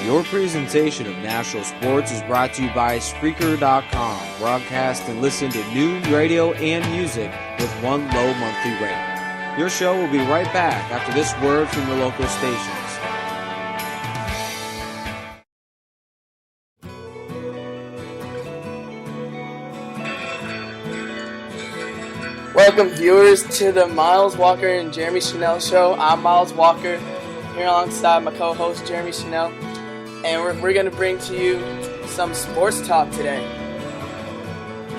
Your presentation of national sports is brought to you by Spreaker.com. Broadcast and listen to news, radio, and music with one low monthly rate. Your show will be right back after this word from your local stations. Welcome, viewers, to the Miles Walker and Jeremy Chanel show. I'm Miles Walker, here alongside my co-host Jeremy Chanel, and we're going to bring to you some sports talk today.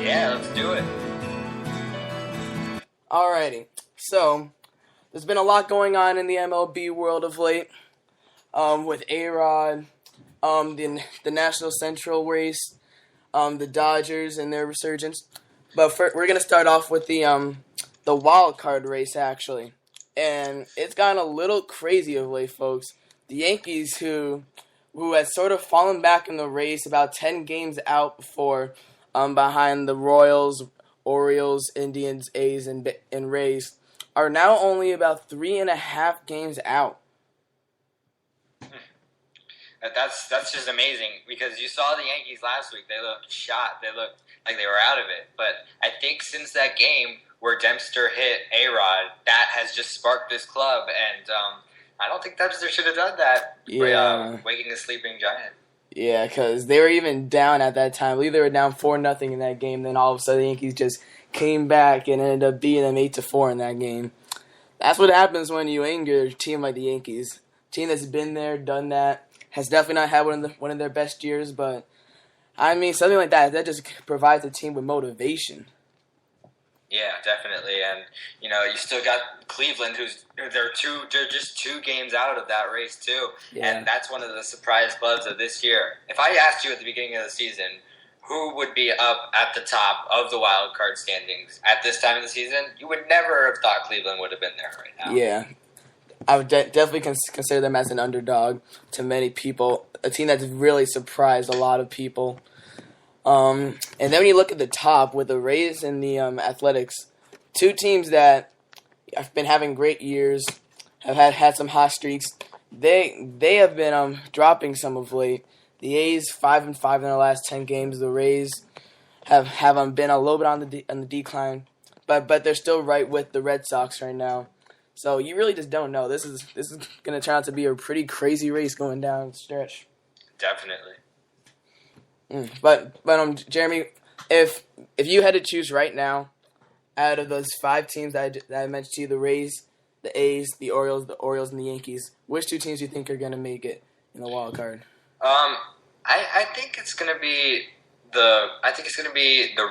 Yeah, let's do it. Alrighty, so there's been a lot going on in the MLB world of late, with A-Rod, the National Central race, the Dodgers and their resurgence. But we're going to start off with the wild card race, actually. And it's gotten a little crazy of late, folks. The Yankees, who had sort of fallen back in the race, about 10 games out before, behind the Royals, Orioles, Indians, A's, and Rays, are now only about 3.5 games out. That's just amazing, because you saw the Yankees last week. They looked shot. They looked like they were out of it. But I think since that game where Dempster hit A-Rod, that has just sparked this club. And I don't think Dempster should have done that. Yeah. Waking a sleeping giant. Yeah, because they were even down at that time. I believe they were down 4-0 in that game. Then all of a sudden the Yankees just came back and ended up beating them 8-4 in that game. That's what happens when you anger a team like the Yankees. A team that's been there, done that. Has definitely not had one of their best years, but I mean, something like that just provides a team with motivation. Yeah, definitely, and you still got Cleveland, they're just 2 games out of that race too, and that's one of the surprise clubs of this year. If I asked you at the beginning of the season who would be up at the top of the wild card standings at this time of the season, you would never have thought Cleveland would have been there right now. Yeah. I would definitely consider them as an underdog to many people, a team that's really surprised a lot of people. And then when you look at the top with the Rays and the Athletics, 2 teams that have been having great years, have had some hot streaks. They have been dropping some of late. The A's 5-5 in their last 10 games. The Rays have been a little bit on the decline, but they're still right with the Red Sox right now. So you really just don't know. This is going to turn out to be a pretty crazy race going down the stretch. Definitely. But Jeremy, if you had to choose right now, out of those 5 teams that I mentioned to you, the Rays, the A's, the Orioles, and the Yankees, which 2 teams do you think are going to make it in the wild card? I think it's going to be the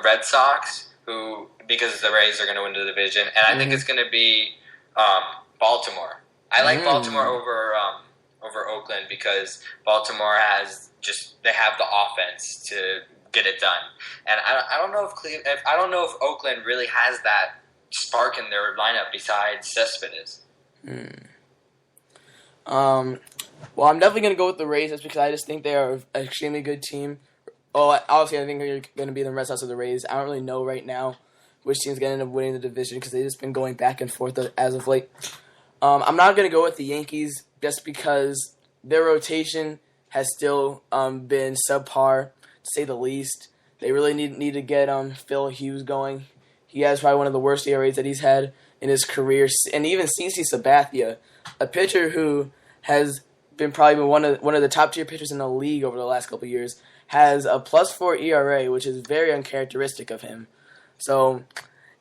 Red Sox, because the Rays are going to win the division, and I think it's going to be Baltimore. I like Baltimore over Oakland, because Baltimore they have the offense to get it done, and I don't know if Oakland really has that spark in their lineup besides Cespedes. Well, I'm definitely going to go with the Rays just because I just think they are an extremely good team. Well, obviously I think they're going to be the Red Sox or the Rays. I don't really know right now which team's going to end up winning the division because they've just been going back and forth as of late. I'm not going to go with the Yankees just because their rotation has still been subpar, to say the least. They really need to get Phil Hughes going. He has probably one of the worst ERAs that he's had in his career. And even CC Sabathia, a pitcher who has probably been one of the top tier pitchers in the league over the last couple of years, has a +4 ERA, which is very uncharacteristic of him. So,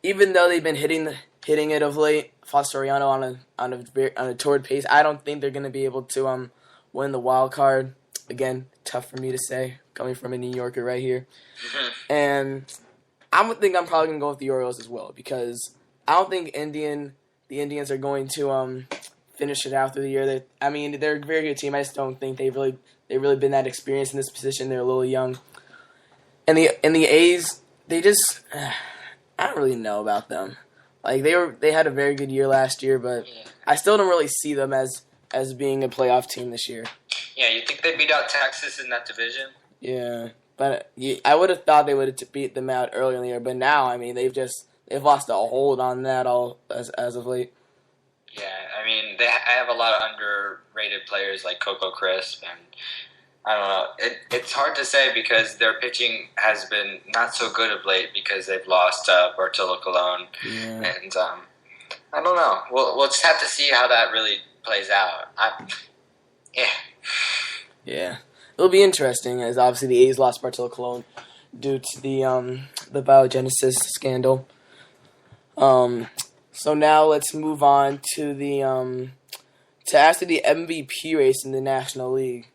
even though they've been hitting it of late, Soriano on a torrid pace, I don't think they're going to be able to win the wild card. Again, tough for me to say, coming from a New Yorker right here. And I'm probably going to go with the Orioles as well, because I don't think the Indians are going to finish it out through the year. They're a very good team. I just don't think they've really been that experienced in this position. They're a little young. And the A's, they just I don't really know about them. Like they had a very good year last year, but I still don't really see them as being a playoff team this year. Yeah, you think they beat out Texas in that division? Yeah, but I would have thought they would have beat them out earlier in the year, but now they've lost a hold on that all as of late. Yeah, I have a lot of underrated players like Coco Crisp, and I don't know. It's hard to say because their pitching has been not so good of late because they've lost Bartolo Colon. Yeah. And I don't know. We'll just have to see how that really plays out. Yeah. It'll be interesting as obviously the A's lost Bartolo Colon due to the biogenesis scandal. So now let's move on to the MVP race in the National League.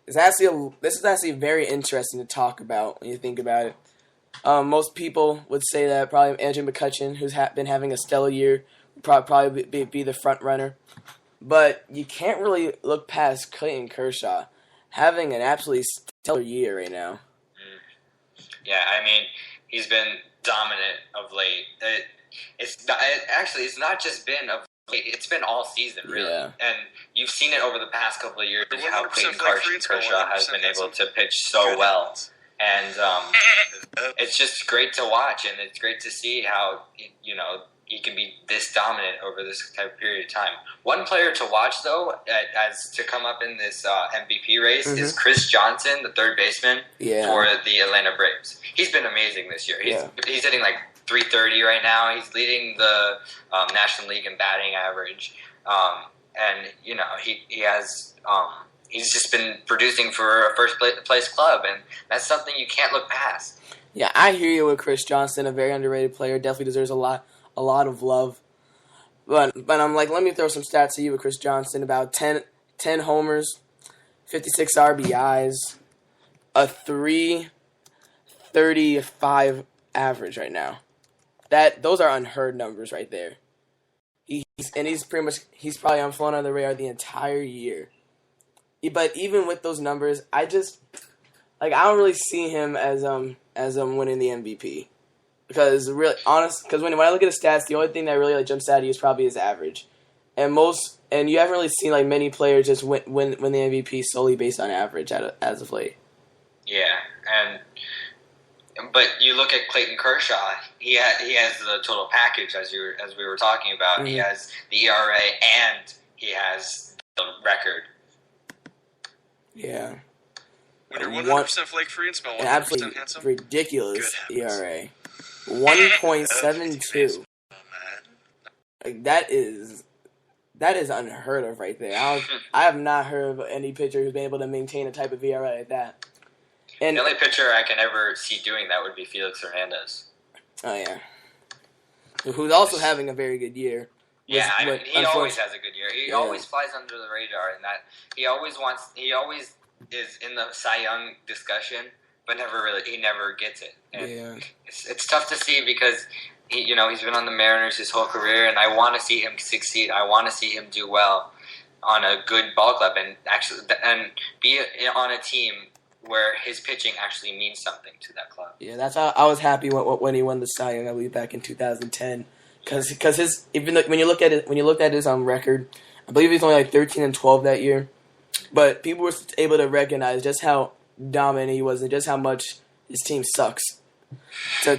This is actually very interesting to talk about when you think about it. Most people would say that probably Andrew McCutchen, who's been having a stellar year, would probably be the front runner. But you can't really look past Clayton Kershaw having an absolutely stellar year right now. Yeah, I mean, he's been dominant of late. It's not just been of late. It's been all season, really. Yeah. And you've seen it over the past couple of years how Clayton Kershaw has been able to pitch so well. And it's just great to watch, and it's great to see how, he can be this dominant over this type of period of time. One player to watch, though, as to come up in this MVP race is Chris Johnson, the third baseman for the Atlanta Braves. He's been amazing this year. He's hitting like .330 right now. He's leading the National League in batting average. And, he has... he's just been producing for a first-place club, and that's something you can't look past. Yeah, I hear you with Chris Johnson, a very underrated player. Definitely deserves a lot of love. But I'm like, let me throw some stats to you with Chris Johnson. About 10 homers, 56 RBIs, a .335 average right now. Those are unheard numbers right there. He's probably on flown under the radar the entire year. But even with those numbers, I don't really see him as winning the MVP. Because when I look at his stats, the only thing that really jumps out at you is probably his average. And you haven't really seen many players just win the MVP solely based on average as of late. Yeah, but you look at Clayton Kershaw, he has the total package as we were talking about. Mm-hmm. He has the ERA and he has the record. Yeah. When you're 100% flake-free and smell 100% absolutely handsome, ridiculous ERA. 1.72. That is unheard of right there. I have not heard of any pitcher who's been able to maintain a type of ERA like that. And the only pitcher I can ever see doing that would be Felix Hernandez. Oh yeah, who's also having a very good year. Yeah, he always has a good year. He always flies under the radar, in that he always is in the Cy Young discussion, but he never gets it. And it's tough to see because he's been on the Mariners his whole career, and I want to see him succeed. I want to see him do well on a good ball club and be on a team where his pitching actually means something to that club. Yeah, that's how I was happy when he won the Cy Young, I believe, back in 2010. Because when you look at his record, I believe he's only 13-12 that year. But people were able to recognize just how dominant he was and just how much his team sucks. To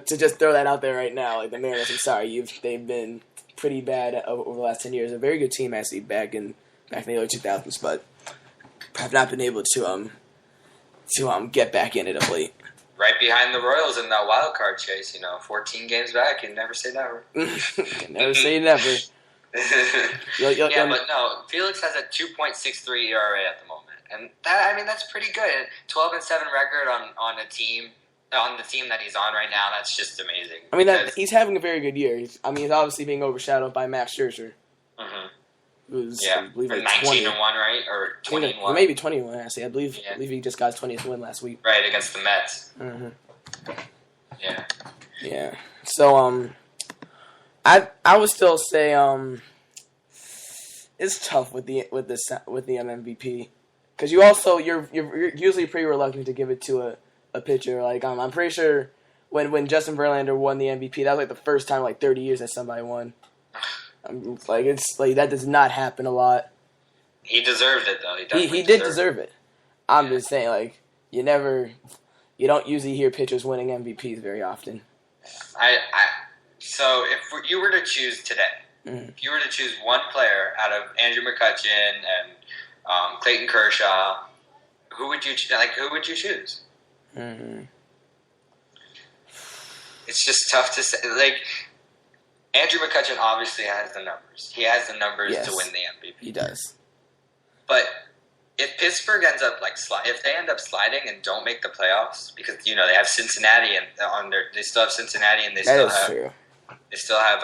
just throw that out there right now, the Mariners. I'm sorry, they've been pretty bad over the last 10 years. A very good team actually back in the early 2000s, but have not been able to get back in it of late. Right behind the Royals in that wild card chase, 14 games back. You never say never. Never say never. But no, Felix has a 2.63 ERA at the moment, and that's pretty good. 12-7 record on the team that he's on right now. That's just amazing. He's having a very good year. He's obviously being overshadowed by Max Scherzer. Mm-hmm. Who's, I believe 19-1, right, or 21? Maybe 21. Actually, I believe he just got his 20th win last week. Right, against the Mets. Mm-hmm. Yeah. Yeah. So I would still say it's tough with the MVP because you're usually pretty reluctant to give it to a pitcher. I'm pretty sure when Justin Verlander won the MVP, that was the first time in 30 years that somebody won. That does not happen a lot. He deserved it though. He did deserve it. I'm just saying, you don't usually hear pitchers winning MVPs very often. So if you were to choose today, if you were to choose one player out of Andrew McCutchen and Clayton Kershaw. Who would you choose? Mm-hmm. It's just tough to say. Like, Andrew McCutchen obviously has the numbers. He has the numbers to win the MVP. He does. But if Pittsburgh ends up if they end up sliding and don't make the playoffs, because they have Cincinnati and they still have Cincinnati and they still have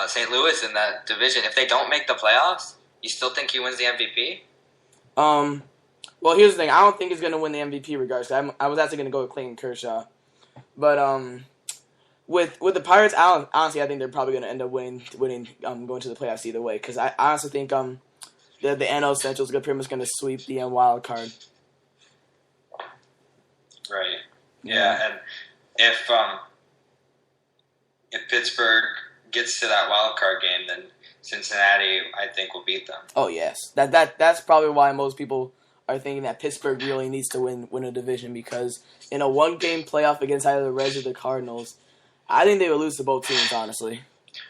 St. Louis in that division. If they don't make the playoffs, you still think he wins the MVP? Well, here's the thing. I don't think he's going to win the MVP regardless. I was actually going to go with Clayton Kershaw. But with the Pirates, honestly, I think they're probably going to end up winning, going to the playoffs either way. Because I honestly think the NL Central is pretty much going to sweep the wild card. Right. Yeah, and if Pittsburgh gets to that wild card game, then Cincinnati, I think, will beat them. Oh yes, that's probably why most people are thinking that Pittsburgh really needs to win a division, because in a one-game playoff against either the Reds or the Cardinals, I think they would lose to both teams, honestly.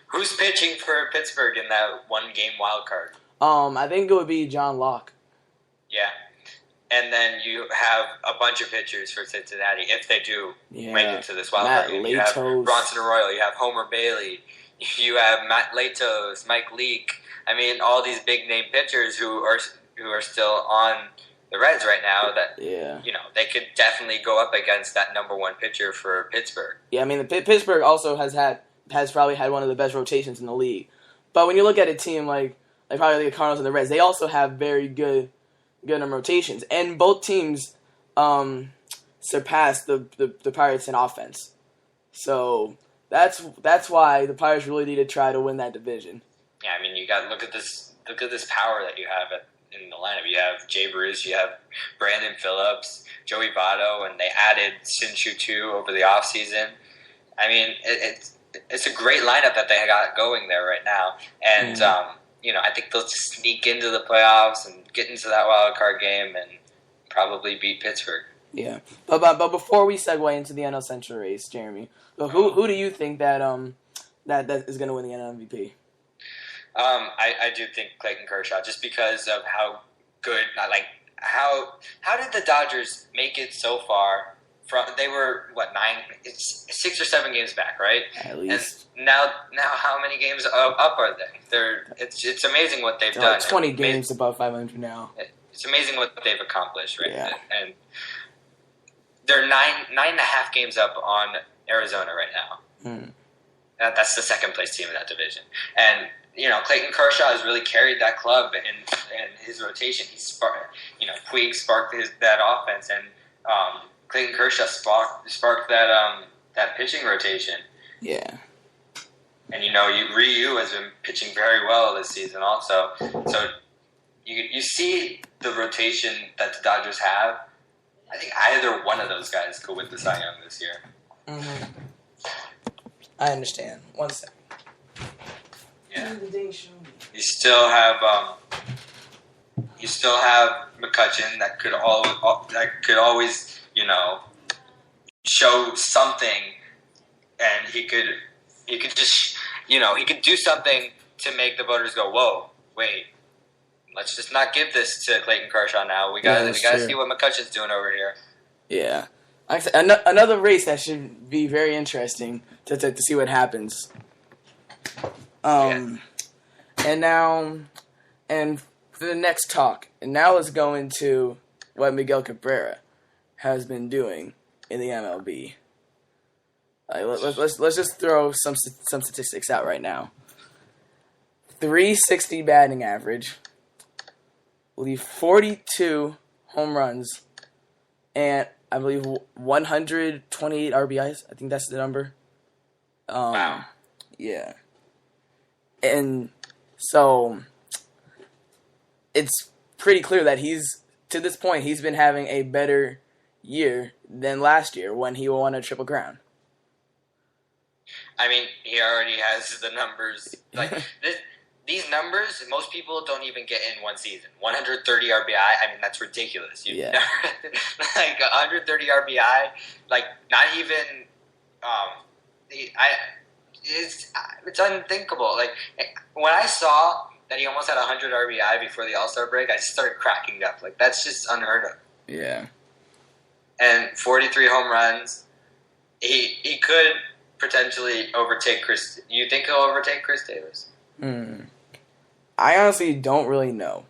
Who's pitching for Pittsburgh in that one-game wild card? I think it would be John Locke. Yeah. And then you have a bunch of pitchers for Cincinnati if they do make it to this wild card game. You have Bronson Arroyo, you have Homer Bailey, you have Matt Latos, Mike Leake. I mean, all these big-name pitchers who are still on the Reds right now that, they could definitely go up against that number one pitcher for Pittsburgh. Yeah, I mean, Pittsburgh also has probably had one of the best rotations in the league. But when you look at a team like probably the Cardinals and the Reds, they also have very good rotations. And both teams surpassed the Pirates in offense. So that's why the Pirates really need to try to win that division. Yeah, I mean, you got to look at this power that you have in the lineup. You have Jay Bruce, you have Brandon Phillips, Joey Votto, and they added Sin-Shu too over the offseason. I mean, it's a great lineup that they got going there right now. And, I think they'll just sneak into the playoffs and get into that wild card game and probably beat Pittsburgh. Yeah. But before we segue into the NL Central race, Jeremy, who do you think that is going to win the NL MVP? I do think Clayton Kershaw, just because of how good, how did the Dodgers make it so far? They were 6 or 7 games back, right? At least. And now how many games up are they? It's amazing what they've done. 20 games above 500 now. It's amazing what they've accomplished, right? Yeah. And they're 9.5 games up on Arizona right now. That's the second place team in that division. And Clayton Kershaw has really carried that club in his rotation. Puig sparked that offense, and Clayton Kershaw sparked that pitching rotation. Yeah. And Ryu has been pitching very well this season also. So you see the rotation that the Dodgers have. I think either one of those guys could win the Cy Young this year. Mm-hmm. I understand. 1 second. Yeah. You still have McCutchen that could always show something, and he could just he could do something to make the voters go, whoa, wait, let's just not give this to Clayton Kershaw now. We gotta see what McCutchen's doing over here. Yeah. Another race that should be very interesting to see what happens. And for the next talk, and now let's go into what Miguel Cabrera has been doing in the MLB. Let's just throw some statistics out right now. 360 batting average, I believe 42 home runs, and I believe 128 RBIs. I think that's the number. Wow. Yeah. And so it's pretty clear that to this point, he's been having a better year than last year when he won a Triple Crown. I mean, he already has the numbers. These numbers, most people don't even get in one season. 130 RBI, I mean, that's ridiculous. Yeah. 130 RBI, not even, it's unthinkable. When I saw that he almost had 100 RBI before the All-Star break, I just started cracking up. Like, that's just unheard of. Yeah. And 43 home runs. He could potentially overtake Chris. You think he'll overtake Chris Davis? I honestly don't really know.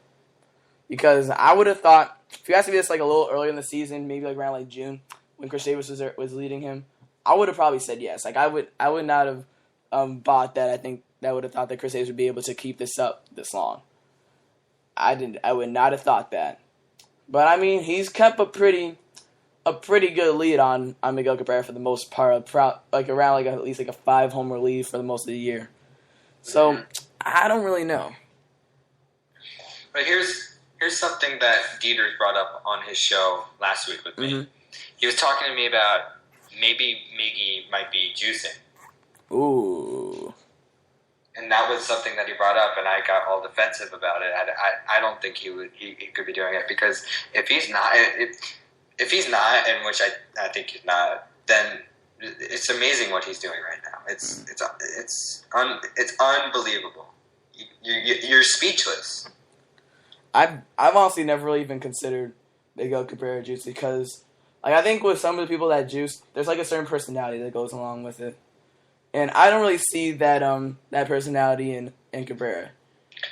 Because I would have thought, if you asked me this like a little earlier in the season, maybe like around like June, when Chris Davis was leading him, I would have probably said yes. Like I would not have bought that. I think that would have thought that Chris Davis would be able to keep this up this long. I would not have thought that. But I mean, he's kept a pretty good lead on Miguel Cabrera for the most part, like around like at least like a 5 homer lead for the most of the year. So I don't really know. But here's something that Dieter brought up on his show last week with me. He was talking to me about maybe Miggy might be juicing. Ooh. And that was something that he brought up, and I got all defensive about it. I don't think he could be doing it, because if he's not, and which I think he's not, then it's amazing what he's doing right now. It's unbelievable. You're speechless. I've honestly never really even considered Miguel Cabrera juice, because like I think with some of the people that juice, there's like a certain personality that goes along with it. And I don't really see that that personality in Cabrera.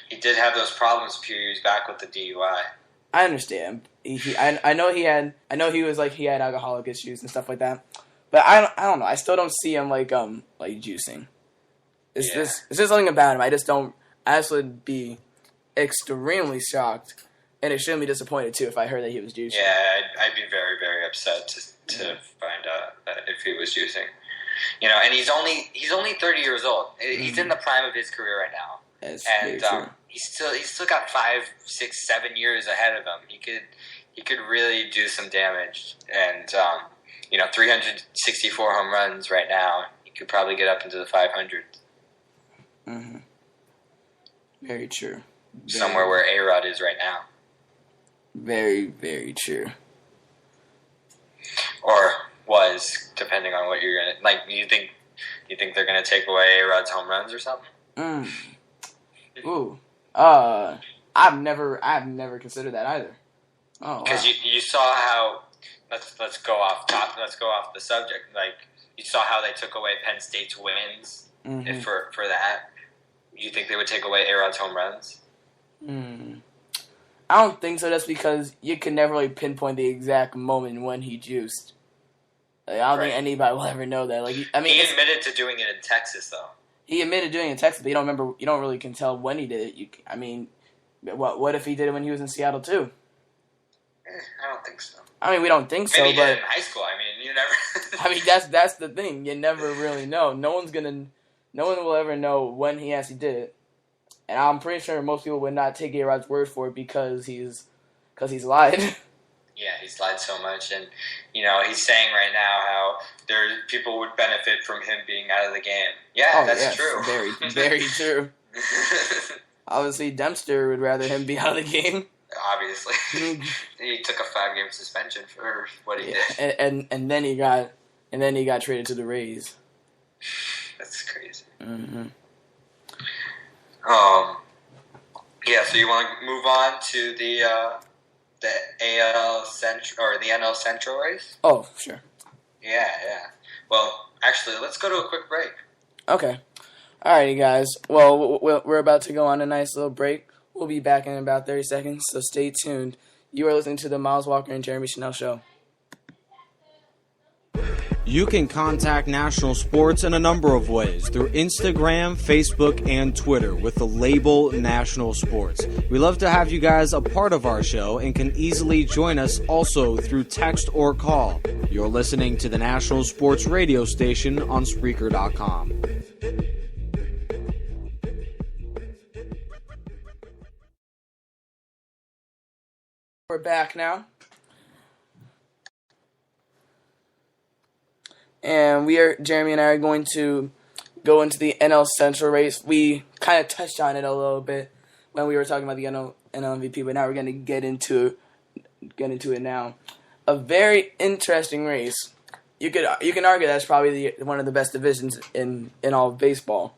He did have those problems a few years back with the DUI. I understand. I know he had alcoholic issues and stuff like that. But I don't know. I still don't see him like juicing. It's just something about him. I just would be extremely shocked, and extremely disappointed too if I heard that he was juicing. Yeah, I'd be very, very upset to find out that if he was juicing. You know, and he's only 30 years old. He's in the prime of his career right now. That's and he's still got 5, 6, 7 years ahead of him. He could really do some damage. And 364 home runs right now. He could probably get up into the 500s. Mm-hmm. Very true. Somewhere where A-Rod is right now. Very, very true. Or was, depending on what you're gonna like. You think they're gonna take away A-Rod's home runs or something? Ooh. I've never considered that either. Oh, because wow. you saw how. Let's go off top. Let's go off the subject. Like, you saw how they took away Penn State's wins. If for that, you think they would take away A-Rod's home runs? I don't think so. That's because you can never really pinpoint the exact moment when he juiced. Like, I don't think anybody will ever know that. Like, he admitted to doing it in Texas, though. He admitted doing it in Texas, but you don't really can tell when he did it. What if he did it when he was in Seattle too? I don't think so. We don't think so. Maybe he but did it in high school. You never. That's the thing. You never really know. No one will ever know when he actually did it. And I'm pretty sure most people would not take A-Rod's word for it because he's lied. Yeah, he's lied so much, and he's saying right now how people would benefit from him being out of the game. Yeah, that's true. Very, very true. Obviously, Dempster would rather him be out of the game. Obviously, he took a 5-game suspension for what he did, and then he got traded to the Rays. That's crazy. Mm-hmm. Yeah. So you want to move on to the AL Central or the NL Central race? Oh, sure. Yeah. Well, actually, let's go to a quick break. Okay. Alrighty, guys. Well, we're about to go on a nice little break. We'll be back in about 30 seconds, so stay tuned. You are listening to the Miles Walker and Jeremy Chanel Show. You can contact National Sports in a number of ways through Instagram, Facebook, and Twitter with the label National Sports. We love to have you guys a part of our show and can easily join us also through text or call. You're listening to the National Sports radio station on Spreaker.com. We're back now. And Jeremy and I are going to go into the NL Central race. We kind of touched on it a little bit when we were talking about the NL MVP, but now we're going to get into it now. A very interesting race. You can argue that's probably one of the best divisions in all of baseball.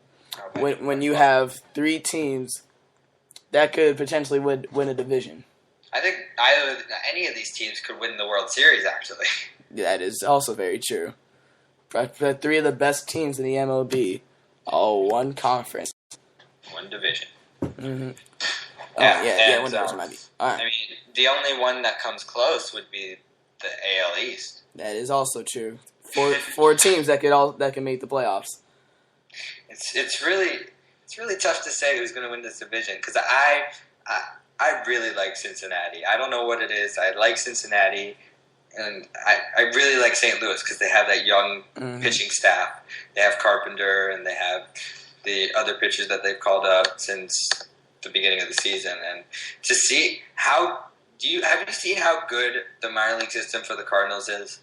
When you have 3 teams that could potentially win a division. I think any of these teams could win the World Series, actually. That is also very true. But three of the best teams in the MLB, all one conference. One division. Mm-hmm. Yeah, one division might be. All right. I mean, the only one that comes close would be the AL East. That is also true. Four teams that can make the playoffs. It's really tough to say who's going to win this division because I really like Cincinnati. I don't know what it is. I like Cincinnati, and I really like St. Louis because they have that young pitching staff. They have Carpenter, and they have the other pitchers that they've called up since the beginning of the season. And to see have you seen how good the minor league system for the Cardinals is?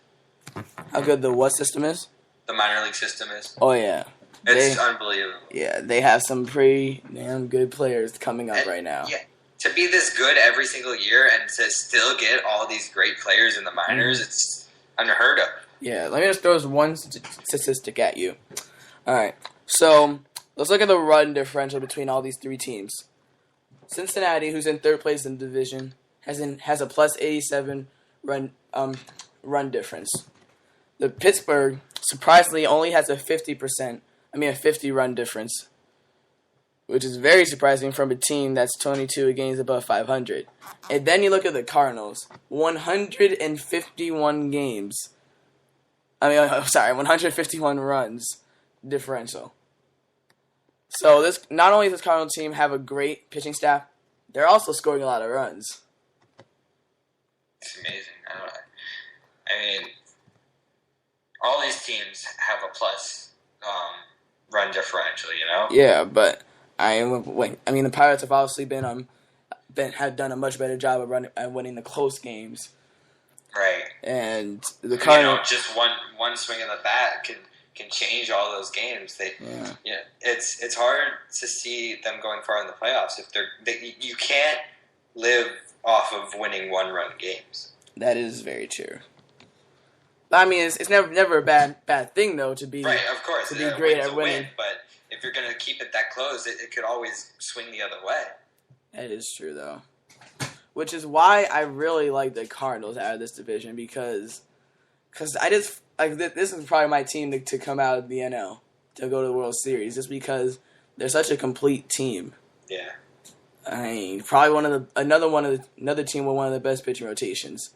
How good the what system is? The minor league system is. Oh, yeah. It's unbelievable. Yeah, they have some pretty damn good players coming up right now. Yeah, to be this good every single year and to still get all these great players in the minors, it's unheard of. Yeah, let me just throw one statistic at you. All right, so let's look at the run differential between all these three teams. Cincinnati, who's in third place in the division, has a plus 87 run difference. The Pittsburgh surprisingly only has a 50 run difference, which is very surprising from a team that's 22 games above 500. And then you look at the Cardinals, 151 games. 151 runs differential. So this not only does this Cardinal team have a great pitching staff, they're also scoring a lot of runs. It's amazing. I mean, all these teams have a plus run differential, you know? Yeah, but the Pirates have obviously have done a much better job of winning the close games. Right. And the Cardinals, just one swing of the bat can change all those games. It's hard to see them going far in the playoffs if you can't live off of winning one-run games. That is very true. I mean, it's never a bad thing though to be right. Of course, to be great at winning. But if you're going to keep it that close, it could always swing the other way. That is true though, which is why I really like the Cardinals out of this division because I just this is probably my team to come out of the NL to go to the World Series just because they're such a complete team. Yeah. I mean, probably another team with one of the best pitching rotations.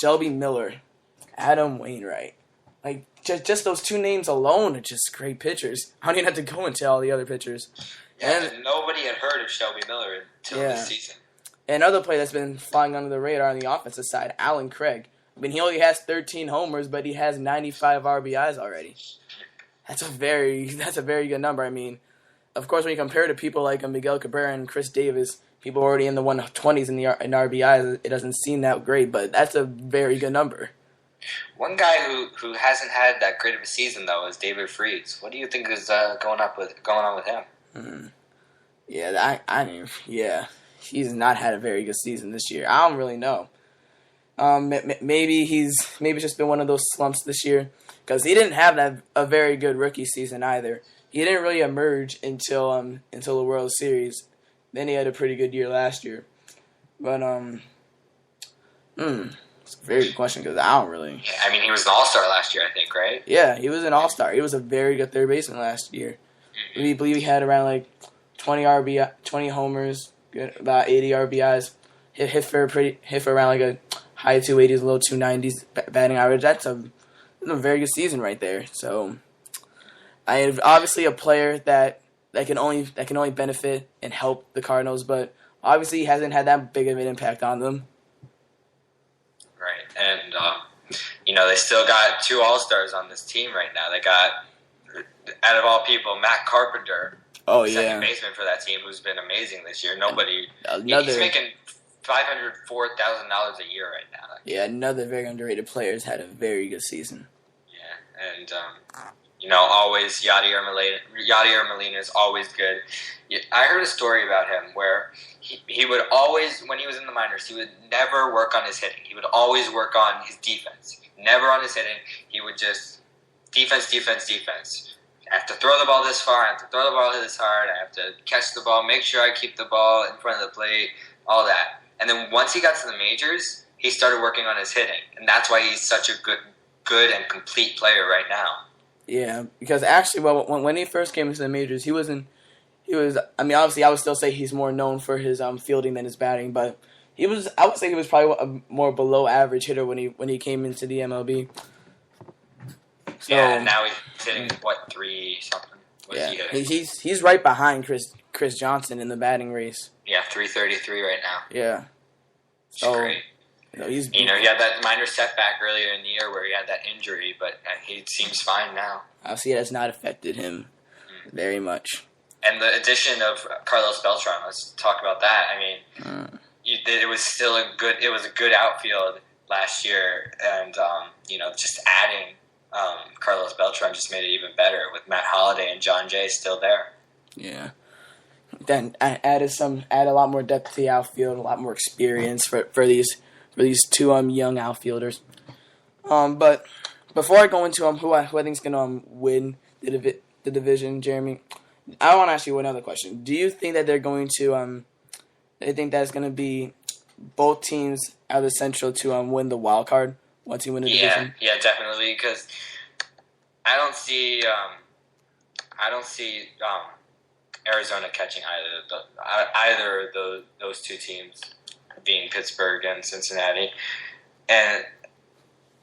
Shelby Miller. Adam Wainwright. Like, just those two names alone are just great pitchers. I don't even have to go into all the other pitchers. Yeah, and nobody had heard of Shelby Miller until this season. And another player that's been flying under the radar on the offensive side, Alan Craig. I mean, he only has 13 homers, but he has 95 RBIs already. That's a very good number. I mean, of course, when you compare it to people like Miguel Cabrera and Chris Davis, people already in the 120s in RBIs, it doesn't seem that great, but that's a very good number. One guy who hasn't had that great of a season though is David Freese. What do you think is going on with him? Yeah, he's not had a very good season this year. I don't really know. Maybe it's just been one of those slumps this year because he didn't have a very good rookie season either. He didn't really emerge until the World Series. Then he had a pretty good year last year, but it's a very good question because I don't really. Yeah, I mean, he was an all-star last year, I think, right? Yeah, he was an all-star. He was a very good third baseman last year. Mm-hmm. We believe he had around 20 homers, about 80 RBIs. Hit for around a high 280s, low 290s batting average. That's a very good season right there. So, I am obviously a player that can only benefit and help the Cardinals, but obviously he hasn't had that big of an impact on them. Right, and they still got two All-Stars on this team right now. They got, out of all people, Matt Carpenter, second baseman for that team, who's been amazing this year. He's making $504,000 a year right now. Yeah, another very underrated player has had a very good season. Yeah, and always Yadier Molina is always good. I heard a story about him where he would always, when he was in the minors, he would never work on his hitting. He would always work on his defense. Never on his hitting. He would just defense. I have to throw the ball this far. I have to throw the ball this hard. I have to catch the ball, make sure I keep the ball in front of the plate, all that. And then once he got to the majors, he started working on his hitting, and that's why he's such a good and complete player right now. Yeah, because actually, when he first came into the majors, he was. I mean, obviously, I would still say he's more known for his fielding than his batting, but he was. I would say he was probably a more below average hitter when he came into the MLB. So, yeah, and now he's hitting 3 something. He's right behind Chris Johnson in the batting race. Yeah, 333 right now. Yeah, it's great. He had that minor setback earlier in the year where he had that injury, but he seems fine now. I'll see it has not affected him very much. And the addition of Carlos Beltran, let's talk about that. I mean, it was still a good outfield last year, and just adding Carlos Beltran just made it even better with Matt Holliday and John Jay still there. Yeah. Then added a lot more depth to the outfield, a lot more experience for these two young outfielders. But before I go into who I think is going to win the division, Jeremy, I want to ask you another question. Do you think that they're going to they think that's going to be both teams out of the Central to win the wild card once you win the division? Yeah, definitely. Because I don't see Arizona catching either of those two teams, being Pittsburgh and Cincinnati. And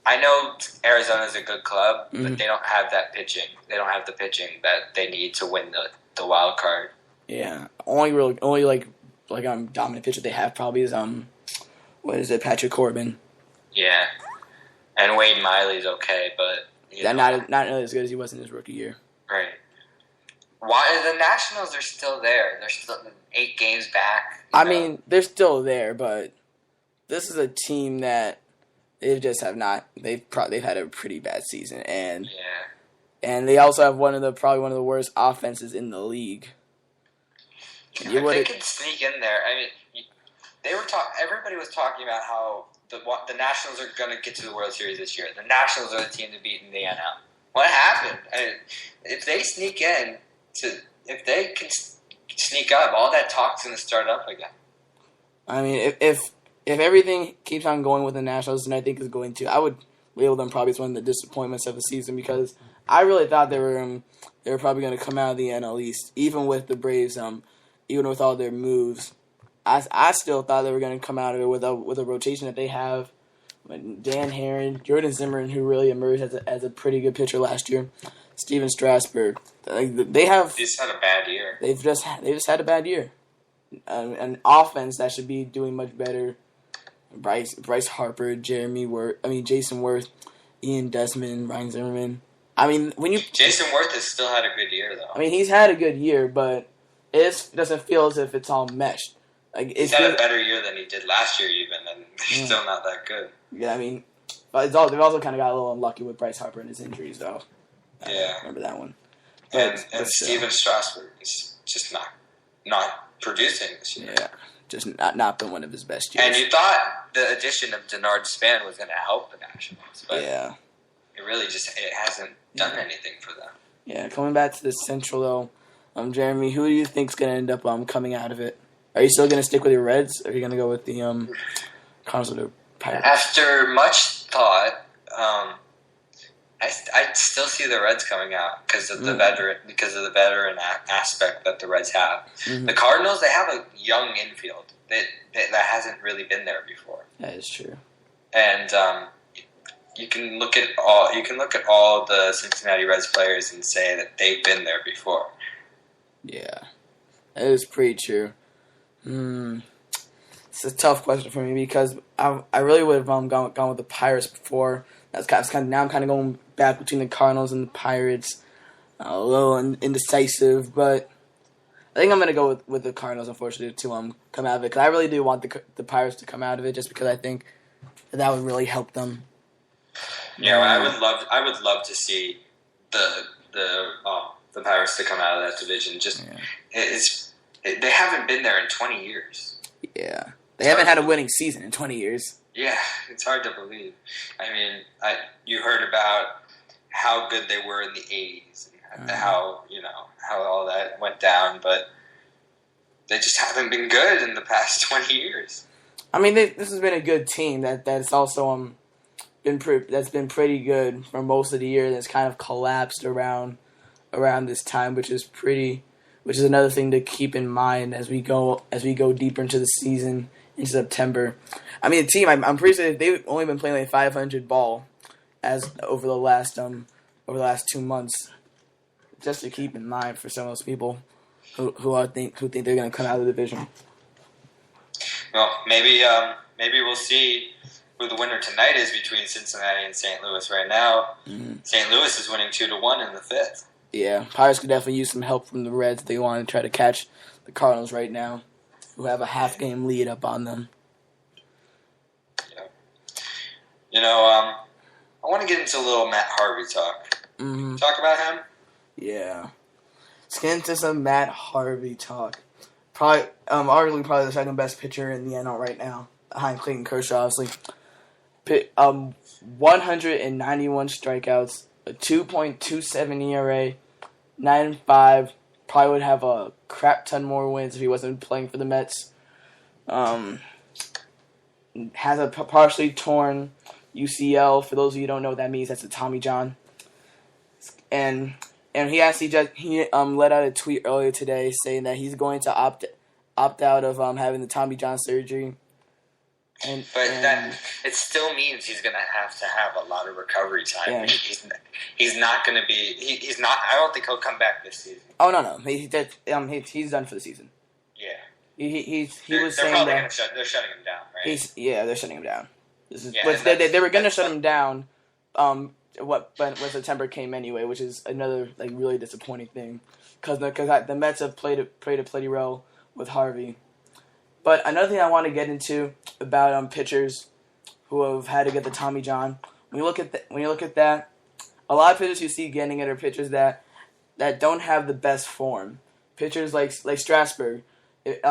I know Arizona's a good club, but they don't have that pitching. They don't have the pitching that they need to win the wild card. Yeah, only dominant pitcher they have probably is Patrick Corbin. Yeah, and Wade Miley's okay, but not nearly as good as he was in his rookie year. Right. Why the Nationals are still there? They're still 8 games back. I mean, they're still there, but this is a team that they just have not. They've had a pretty bad season, and they also have probably one of the worst offenses in the league. If they could sneak in there, I mean, everybody was talking about how the Nationals are going to get to the World Series this year. The Nationals are the team to beat in the NL. What happened? I mean, if they sneak in, if they can sneak up, all that talk's going to start up again. I mean, if everything keeps on going with the Nationals, and I think is going to, I would label them probably as one of the disappointments of the season because I really thought they were probably going to come out of the NL East, even with the Braves, even with all their moves. I still thought they were going to come out of it with a rotation that they have. Dan Herron, Jordan Zimmerman, who really emerged as a pretty good pitcher last year, Steven Strasburg. They just had a bad year. They've just had a bad year. An offense that should be doing much better. Bryce Harper, Jason Worth, Ian Desmond, Ryan Zimmerman. I mean, Jason Worth has still had a good year though. I mean, he's had a good year, but it doesn't feel as if it's all meshed. He's had a better year than he did last year, even, and he's still not that good. Yeah, I mean, they've also kind of got a little unlucky with Bryce Harper and his injuries, though. Yeah, I remember that one. And Steven Strasburg is just not producing this year. Yeah, just not been one of his best years. And you thought the addition of Denard Span was going to help the Nationals, but it really it hasn't done anything for them. Yeah, coming back to the Central though, Jeremy, who do you think's going to end up coming out of it? Are you still going to stick with your Reds, or are you going to go with the Cardinals or the Pirates? After much thought, I still see the Reds coming out because of the veteran aspect that the Reds have. Mm-hmm. The Cardinals, they have a young infield that hasn't really been there before. That is true. And you can look at all the Cincinnati Reds players and say that they've been there before. Yeah, that is pretty true. It's a tough question for me because I really would have gone with the Pirates before. Now I'm kind of going back between the Cardinals and the Pirates. A little indecisive, but I think I'm going to go with the Cardinals, unfortunately, to come out of it. Because I really do want the Pirates to come out of it, just because I think that would really help them. Yeah, I would love to see the Pirates to come out of that division. They haven't been there in 20 years. Yeah. They haven't had a winning season in 20 years. Yeah, it's hard to believe. I mean, you heard about how good they were in the 80s and how all that went down, but they just haven't been good in the past 20 years. I mean, this has been a good team that's also that's been pretty good for most of the year. That's kind of collapsed around this time, which is another thing to keep in mind as we go deeper into the season in September. I mean, the team, I'm pretty sure they've only been playing like 500 ball as over the last 2 months. Just to keep in mind for some of those people who think they're going to come out of the division. Well, maybe we'll see who the winner tonight is between Cincinnati and St. Louis. Right now, St. Louis is winning 2-1 in the fifth. Yeah, Pirates could definitely use some help from the Reds. They want to try to catch the Cardinals right now, who have a half-game lead up on them. Yeah. I want to get into a little Matt Harvey talk. Mm-hmm. Talk about him? Yeah. Let's get into some Matt Harvey talk. Arguably the second best pitcher in the NL right now, behind Clayton Kershaw, obviously. 191 strikeouts, a 2.27 ERA, 9.5. Probably would have a crap ton more wins if he wasn't playing for the Mets. Has a partially torn UCL. For those of you who don't know what that means, that's a Tommy John. And he actually let out a tweet earlier today saying that he's going to opt out of having the Tommy John surgery. That it still means he's going to have a lot of recovery time. Yeah. He's not going to be. He's not. I don't think he'll come back this season. Oh no. He's done for the season. Yeah. He They're was saying probably that they're shutting him down, right? they're shutting him down. They were going to shut him down. When September came anyway, which is another really disappointing thing, because the Mets have played a pretty well with Harvey. But another thing I want to get into about pitchers who have had to get the Tommy John, when you look at that, a lot of pitchers you see getting it are pitchers that don't have the best form. Pitchers like Strasburg, they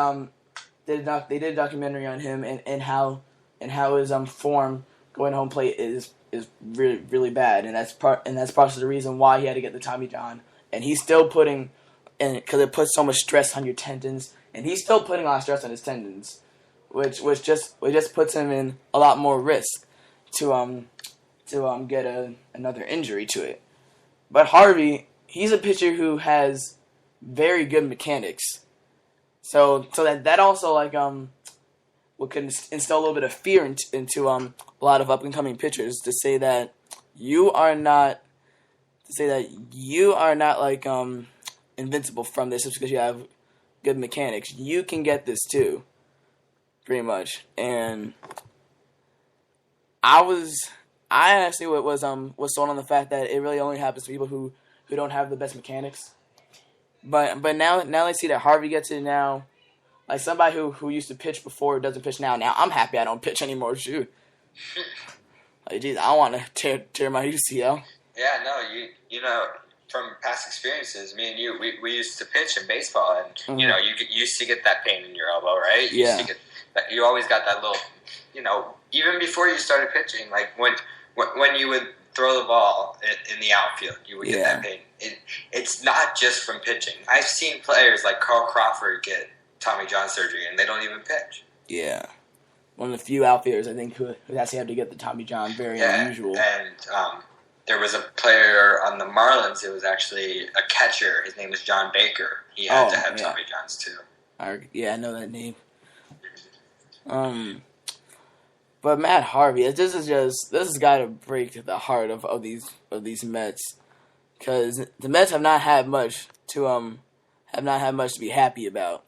did a documentary on him and how his form going home plate is really, really bad, and that's part of the reason why he had to get the Tommy John. And he's still putting, because it puts so much stress on your tendons, and he's still putting a lot of stress on his tendons, which just puts him in a lot more risk to get another injury to it. But Harvey, he's a pitcher who has very good mechanics, so that also what can instill a little bit of fear into a lot of up and coming pitchers to say that you are not invincible from this just because you have good mechanics. You can get this too, pretty much. And I actually was sold on the fact that it really only happens to people who don't have the best mechanics. But now they see that Harvey gets it now. Like somebody who used to pitch before doesn't pitch now. Now I'm happy I don't pitch anymore. Shoot. Like, geez, I want to tear my UCL. Yeah, no, you know, from past experiences, me and you, we used to pitch in baseball, and you used to get that pain in your elbow, right? Yeah. You always got that little, even before you started pitching, like when you would throw the ball in the outfield, you would get that pain. It's not just from pitching. I've seen players like Carl Crawford get Tommy John surgery, and they don't even pitch. Yeah. One of the few outfielders, I think, who actually had to get the Tommy John. Very unusual. And there was a player on the Marlins. It was actually a catcher. His name was John Baker. He had to have Tommy Johns, too. I know that name. But Matt Harvey, this has got to break the heart of these Mets, because the Mets have not had much to be happy about.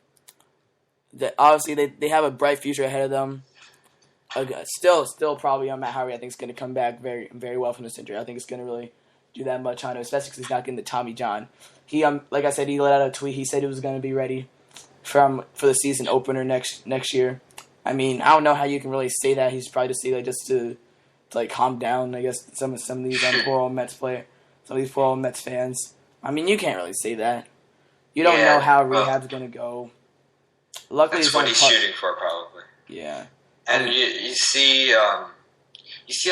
Obviously, they have a bright future ahead of them. Still probably on Matt Harvey. I think is going to come back very, very well from this injury. I think it's going to really do that much on him, especially because he's not getting the Tommy John. He like I said, he let out a tweet. He said he was going to be ready for the season opener next year. I mean, I don't know how you can really say that. He's probably just to calm down. I guess some of these poor old Mets some of these poor old Mets fans. I mean, you can't really say that. You don't know how rehab's going to go. Luckily, that's what he's shooting for, probably. Yeah. And you see a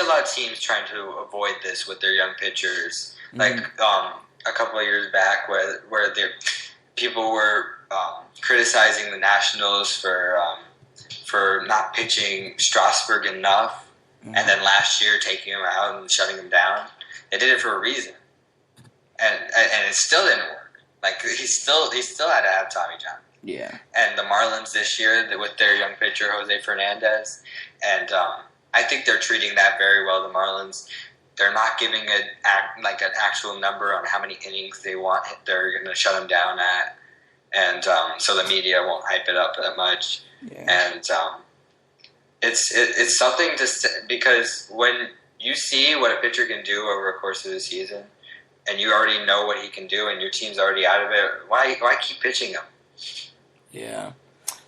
lot of teams trying to avoid this with their young pitchers. Mm-hmm. Like a couple of years back where people were criticizing the Nationals for not pitching Strasburg enough, and then last year taking him out and shutting him down. They did it for a reason, and it still didn't work. Like he still had to have Tommy John. Yeah. And the Marlins this year with their young pitcher Jose Fernandez, and I think they're treating that very well. The Marlins, they're not giving an actual number on how many innings they want. They're going to shut him down at, and so the media won't hype it up that much. Yeah. And it's something because when you see what a pitcher can do over a course of the season, and you already know what he can do, and your team's already out of it, why keep pitching him? Yeah,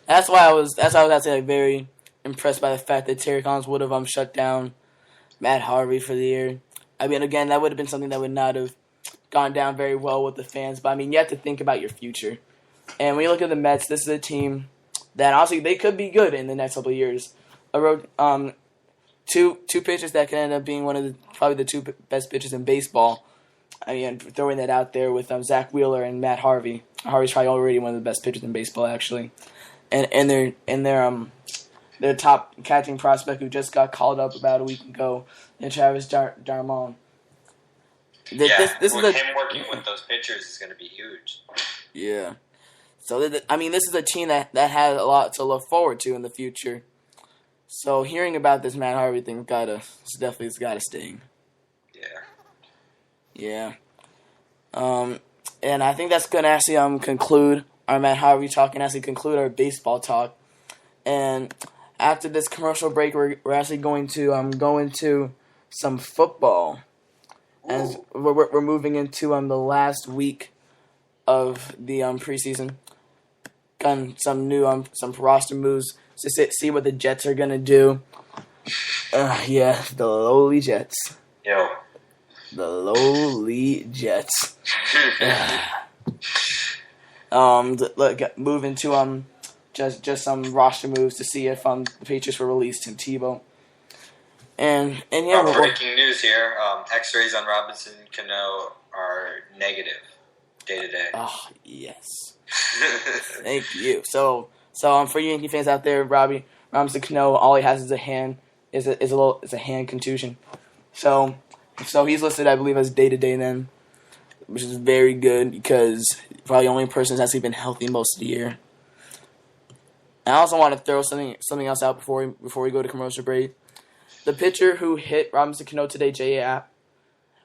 that's why I was actually very impressed by the fact that Terry Collins would have shut down Matt Harvey for the year. I mean, again, that would have been something that would not have gone down very well with the fans. But I mean, you have to think about your future. And when you look at the Mets, this is a team that honestly they could be good in the next couple of years. Two pitchers that could end up being probably the two best pitchers in baseball. I mean, throwing that out there with Zach Wheeler and Matt Harvey. Harvey's probably already one of the best pitchers in baseball, actually. And their top catching prospect who just got called up about a week ago, and Travis Darmon. Him working with those pitchers is going to be huge. Yeah. So, this is a team that has a lot to look forward to in the future. So, hearing about this Matt Harvey thing definitely got to sting. Yeah. And I think that's going to actually conclude our Matt Harvey talk and actually conclude our baseball talk. And after this commercial break, we're actually going to go into some football. As we're moving into the last week of the preseason. Got some new some roster moves to see what the Jets are going to do. The lowly Jets. Yo. The lowly Jets. Move into just some roster moves to see if the Patriots will release Tim Tebow. And breaking news here: X-rays on Robinson Cano are negative day to day. Oh yes, thank you. So for you Yankee fans out there, Robinson Cano, all he has is a hand contusion. So he's listed, I believe, as day to day then, which is very good because probably the only person that's actually been healthy most of the year. And I also want to throw something else out before we go to commercial break. The pitcher who hit Robinson Cano today, J.A. App,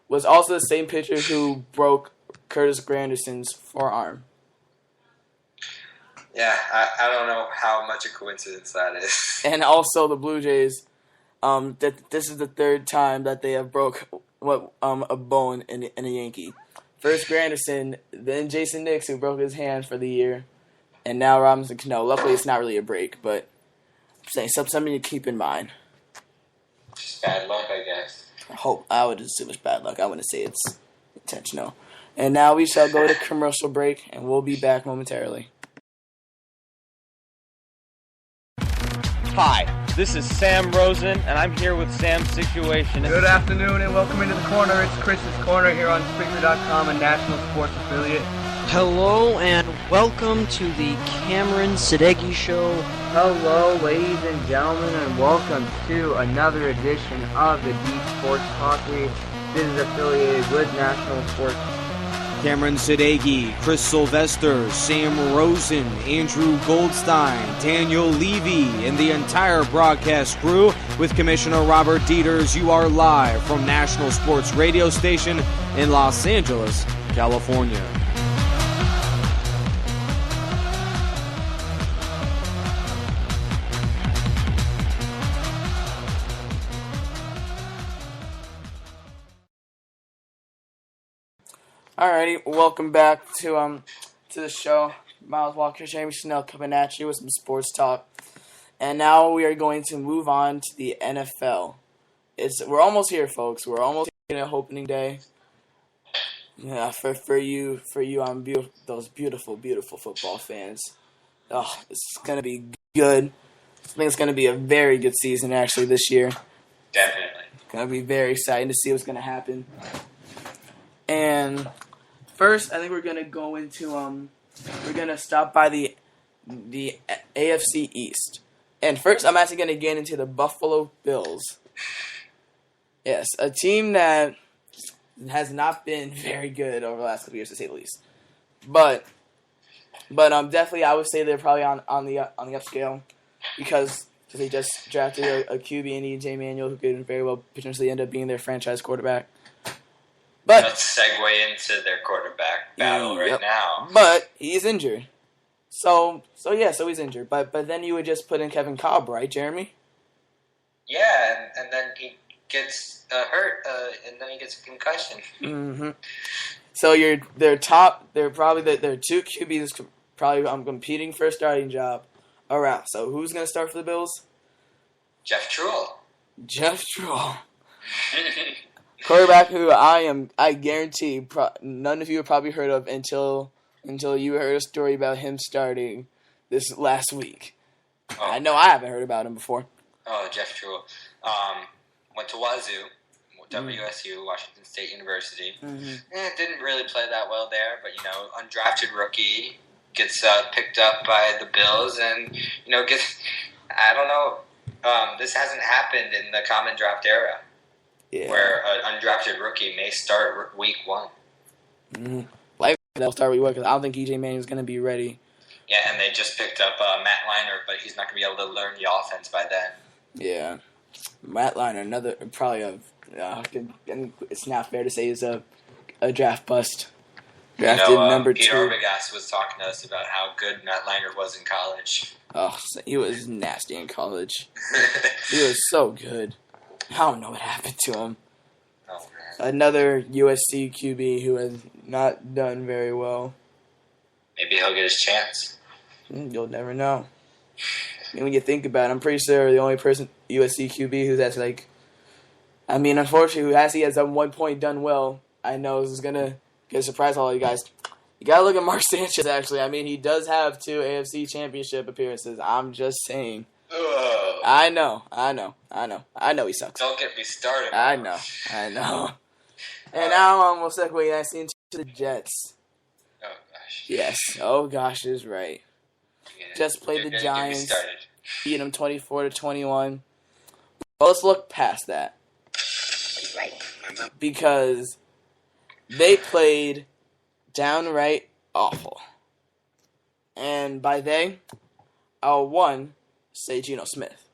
was also the same pitcher who broke Curtis Granderson's forearm. Yeah, I don't know how much a coincidence that is. And also the Blue Jays, that this is the third time that they have broke a bone in a Yankee. First Granderson, then Jason Nix, who broke his hand for the year, and now Robinson Cano. Luckily, it's not really a break, but I'm saying something to keep in mind. Just bad luck, I guess. I would assume it's bad luck. I wouldn't say it's intentional. And now we shall go to commercial break, and we'll be back momentarily. Hi, this is Sam Rosen, and I'm here with Sam's Situation. Good afternoon, and welcome into the corner. It's Chris's Corner here on Spreaker.com, a national sports affiliate. Hello, and welcome to the Cameron Sadeghi Show. Hello, ladies and gentlemen, and welcome to another edition of the Deep Sports Talkery. This is affiliated with National Sports. Cameron Sadeghi, Chris Sylvester, Sam Rosen, Andrew Goldstein, Daniel Levy, and the entire broadcast crew with Commissioner Robert Dieters. You are live from National Sports Radio Station in Los Angeles, California. Alrighty, welcome back to the show. Miles Walker, Jamie Snell coming at you with some sports talk. And now we are going to move on to the NFL. We're almost here, folks. We're almost here on opening day. Yeah, for you, those beautiful, beautiful football fans. Oh, it's gonna be good. I think it's gonna be a very good season actually this year. Definitely. Gonna be very exciting to see what's gonna happen. And first, I think we're gonna go into we're gonna stop by the AFC East, and first I'm actually gonna get into the Buffalo Bills. Yes, a team that has not been very good over the last couple years, to say the least. But definitely I would say they're probably on the upscale because they just drafted a QB in E.J. Manuel who could very well potentially end up being their franchise quarterback. But let's segue into their quarterback battle right now. But he's injured. So he's injured. But then you would just put in Kevin Kolb, right, Jeremy? Yeah, and then he gets hurt, and then he gets a concussion. Mm-hmm. So their two QBs probably competing for a starting job around. So who's going to start for the Bills? Jeff Truel. Quarterback who I guarantee none of you have probably heard of until you heard a story about him starting this last week. Oh. I know I haven't heard about him before. Oh, Jeff Truel. Went to Wazoo, WSU, Washington State University. Mm-hmm. Didn't really play that well there, but, undrafted rookie gets picked up by the Bills and, gets, I don't know, this hasn't happened in the common draft era. Yeah. Where an undrafted rookie may start week 1. Mm-hmm. Like they'll start week 1 because I don't think E.J. Manuel is going to be ready. Yeah, and they just picked up Matt Leinart, but he's not going to be able to learn the offense by then. Yeah, Matt Leinart, it's not fair to say he's a draft bust. Drafted number 2. Peter Orbigas was talking to us about how good Matt Leinart was in college. Oh, he was nasty in college. He was so good. I don't know what happened to him. Oh, man. Another USC QB who has not done very well. Maybe he'll get his chance. You'll never know. I mean, when you think about it, I'm pretty sure the only person USC QB who's actually unfortunately, who actually has at one point done well, I know is going to get a surprise all you guys. You got to look at Mark Sanchez, actually. I mean, he does have 2 AFC championship appearances. I'm just saying. Ugh. I know he sucks. Don't get me started. I know. And now I'm almost segue nicely into the Jets. Oh, gosh. Yes. Oh, gosh is right. Just played the Giants. Beat them 24-21. Well, let's look past that. Because they played downright awful. And by they, I'll say Geno Smith.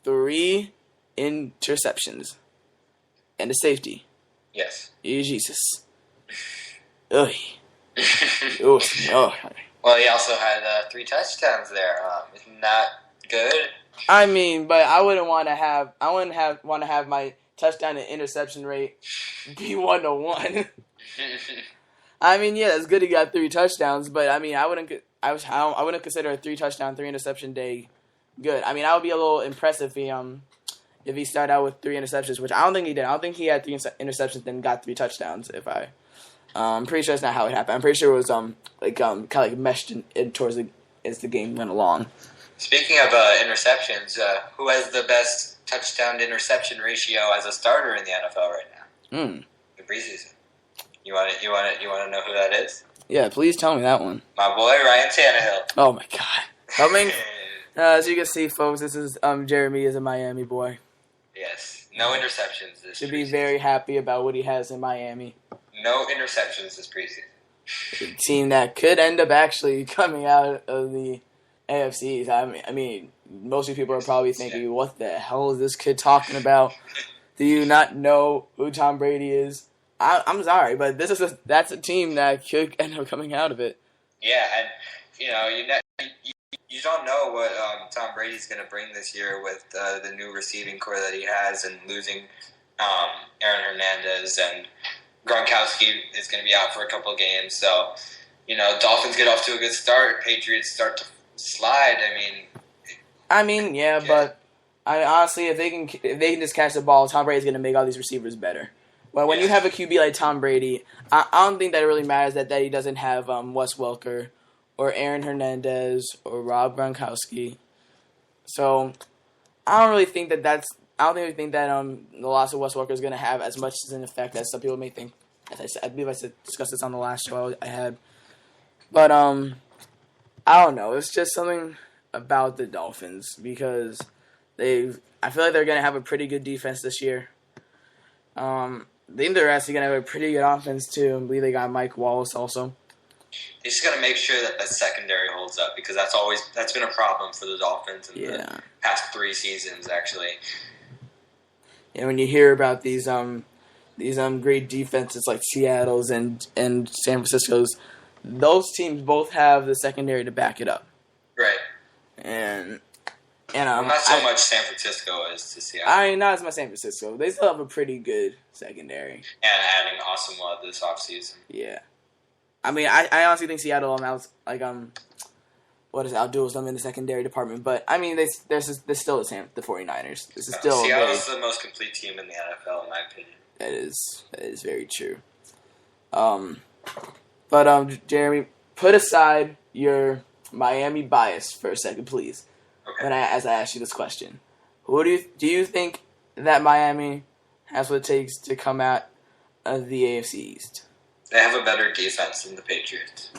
3 interceptions. And a safety. Yes. Jesus. Ugh. Oh. Well, he also had 3 touchdowns there. Isn't that good? I mean, but I wouldn't want to have my touchdown and interception rate be 1-to-1. I mean, yeah, it's good he got 3 touchdowns, but I mean, I wouldn't consider a 3 touchdown, 3 interception day good. I mean, I would be a little impressed if he started out with 3 interceptions, which I don't think he did. I don't think he had 3 interceptions then got 3 touchdowns. I'm pretty sure that's not how it happened. I'm pretty sure it was kind of meshed in towards as the game went along. Speaking of interceptions, who has the best touchdown to interception ratio as a starter in the NFL right now? The preseason. You want to know who that is? Yeah, please tell me that one. My boy Ryan Tannehill. Oh my God. As you can see, folks, this is Jeremy is a Miami boy. Yes, no interceptions this Should preseason. be very happy about what he has in Miami. No interceptions this preseason. A team that could end up actually coming out of the AFCs. I mean, most of people are probably thinking, what the hell is this kid talking about? Do you not know who Tom Brady is? I'm sorry, but that's a team that could end up coming out of it. Yeah, and you don't know what Tom Brady's going to bring this year with the new receiving core that he has, and losing Aaron Hernandez, and Gronkowski is going to be out for a couple of games. So, Dolphins get off to a good start. Patriots start to slide. But honestly, if they can just catch the ball, Tom Brady's going to make all these receivers better. But when you have a QB like Tom Brady, I don't think that it really matters that he doesn't have Wes Welker or Aaron Hernandez or Rob Gronkowski. So I don't really think that the loss of Wes Welker is going to have as much as an effect as some people may think As I said, I believe I discussed this on the last show I had. But I don't know. It's just something about the Dolphins because I feel like they're gonna have a pretty good defense this year. I think they're actually gonna have a pretty good offense too. I believe they got Mike Wallace also. They just got to make sure that the secondary holds up because that's been a problem for the Dolphins in the past 3 seasons, actually. And when you hear about these great defenses like Seattle's and San Francisco's, those teams both have the secondary to back it up. Right. And not so much San Francisco as to Seattle. I mean, not as much San Francisco. They still have a pretty good secondary. And adding Asamoah this offseason. Yeah. I mean, I honestly think Seattle outduels them in the secondary department. But, I mean, they're still the 49ers. This is still Seattle's the most complete team in the NFL, in my opinion. That is very true. But Jeremy, put aside your Miami bias for a second, please. Okay. As I ask you this question, who do you think that Miami has what it takes to come out of the AFC East? They have a better defense than the Patriots.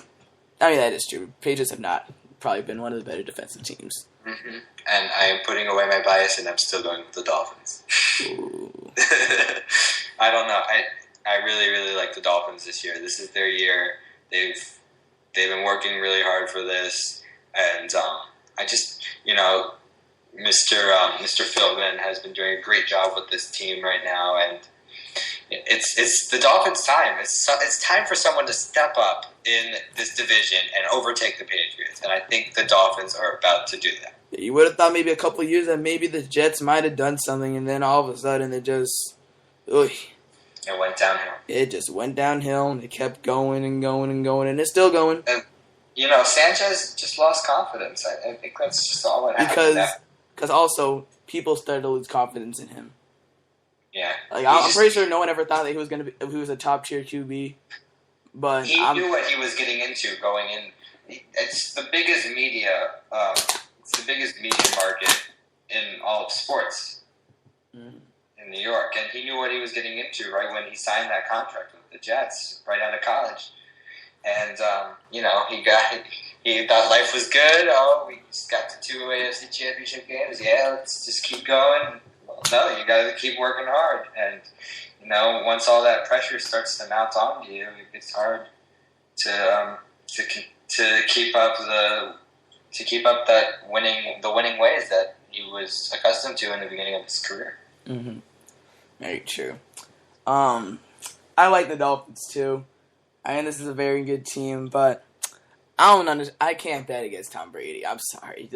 I mean, that is true. Patriots have not probably been one of the better defensive teams. Mm-hmm. And I am putting away my bias, and I'm still going with the Dolphins. I don't know. I really, really like the Dolphins this year. This is their year. They've been working really hard for this, and I just, Mr. Philbin has been doing a great job with this team right now, and it's the Dolphins' time. It's time for someone to step up in this division and overtake the Patriots, and I think the Dolphins are about to do that. You would have thought maybe a couple of years that maybe the Jets might have done something, and then all of a sudden it just, it went downhill. It just went downhill, and it kept going and going and going, and it's still going. And Sanchez just lost confidence. I think that's just all what happened. Because also people started to lose confidence in him. Yeah, I'm pretty sure no one ever thought that he was going to be. He was a top tier QB, but he knew what he was getting into going in. It's the biggest media. It's the biggest media market in all of sports in New York, and he knew what he was getting into right when he signed that contract with the Jets right out of college. And he thought life was good. Oh, we just got to 2 AFC Championship games. Yeah, let's just keep going. Well, no, you got to keep working hard. And once all that pressure starts to mount on you, it's hard to keep up the winning ways that he was accustomed to in the beginning of his career. Mm-hmm. Very true. I like the Dolphins too. I mean, this is a very good team, but I can't bet against Tom Brady. I'm sorry.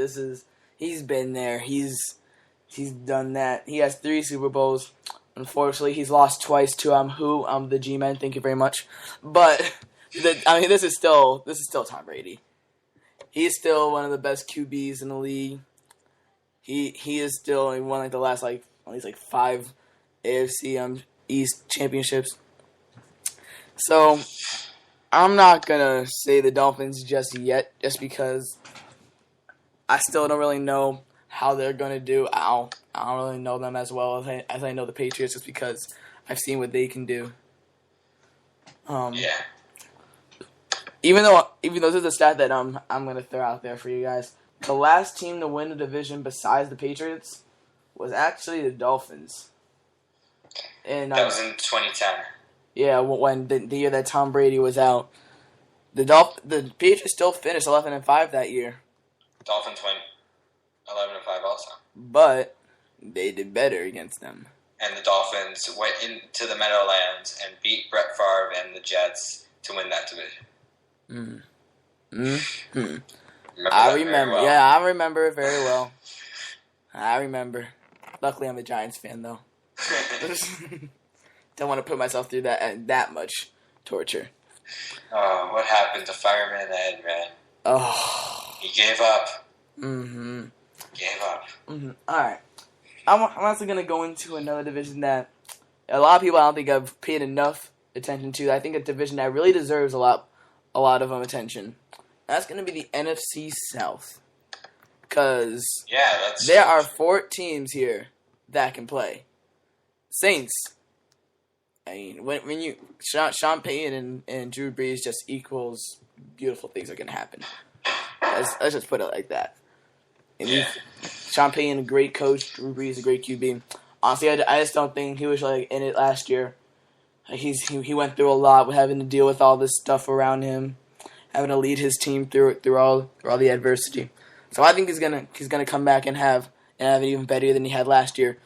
He's been there. He's done that. He has 3 Super Bowls. Unfortunately, he's lost twice to the G-Man. Thank you very much. But this is still Tom Brady. He's still one of the best QBs in the league. He is still won the last at least 5 AFC East championships. So I'm not gonna say the Dolphins just yet, just because I still don't really know how they're gonna do. I don't really know them as well as I know the Patriots, just because I've seen what they can do. Yeah. Even though this is a stat that I'm gonna throw out there for you guys, the last team to win the division besides the Patriots was actually the Dolphins. And that was in 2010. Yeah, when the year that Tom Brady was out, the Patriots still finished 11-5 that year. Dolphins went 11-5 also, but they did better against them. And the Dolphins went into the Meadowlands and beat Brett Favre and the Jets to win that division. I remember. Well. Yeah, I remember it very well. I remember. Luckily, I'm a Giants fan, though. Don't want to put myself through that much torture. Oh, what happened to Fireman Ed, man? Oh. He gave up. Mm-hmm. Gave up. Mm-hmm. All right. I'm also going to go into another division that a lot of people I don't think have paid enough attention to. I think a division that really deserves a lot of attention. That's going to be the NFC South. Because there are 4 teams here that can play. Saints, I mean, when you Sean Payton and Drew Brees just equals beautiful things are gonna happen. Let's just put it like that. And Sean Payton, a great coach. Drew Brees, a great QB. Honestly, I just don't think he was like in it last year. He went through a lot with having to deal with all this stuff around him, having to lead his team through all the adversity. So I think he's gonna come back and have it even better than he had last year.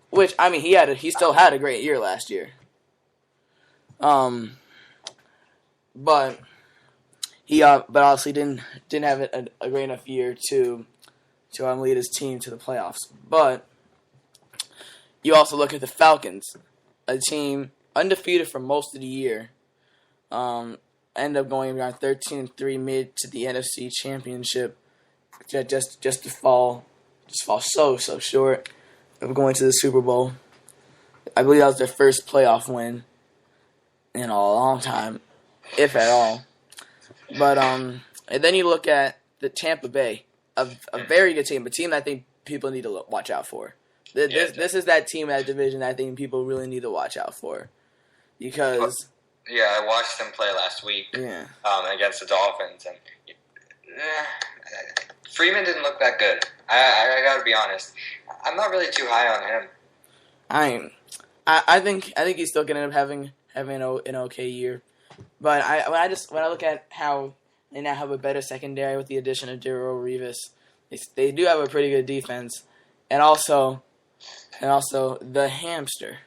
Which I mean, he still had a great year last year. But he obviously didn't have a great enough year to lead his team to the playoffs. But you also look at the Falcons, a team undefeated for most of the year, end up going around 13-3 mid to the NFC Championship, just to fall so short of going to the Super Bowl. I believe that was their first playoff win in a long time, if at all. But and then you look at the Tampa Bay, a very good team, a team that I think people need to watch out for. This is that team, that division that I think people really need to watch out for. Because I watched them play last week against the Dolphins, and Freeman didn't look that good. I gotta be honest. I'm not really too high on him. I think he's still gonna end up having an okay year, but when I look at how they now have a better secondary with the addition of Darrelle Revis, they do have a pretty good defense, and also the hamster,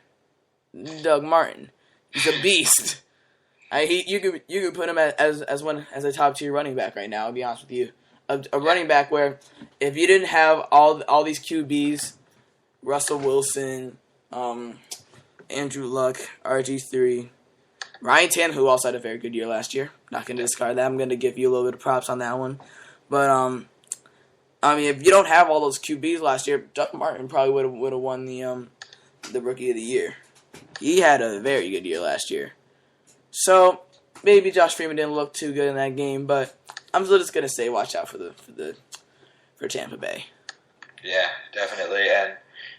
Doug Martin. He's a beast. You could put him as a top tier running back right now. I'll be honest with you, a running back where if you didn't have all these QBs, Russell Wilson, Andrew Luck, RG3, Ryan Tannehill, who also had a very good year last year. Not going to discard that. I'm going to give you a little bit of props on that one. But I mean, if you don't have all those QBs last year, Doug Martin probably would have won the Rookie of the Year. He had a very good year last year. So maybe Josh Freeman didn't look too good in that game, but I'm still just gonna say watch out for Tampa Bay. Yeah, definitely, and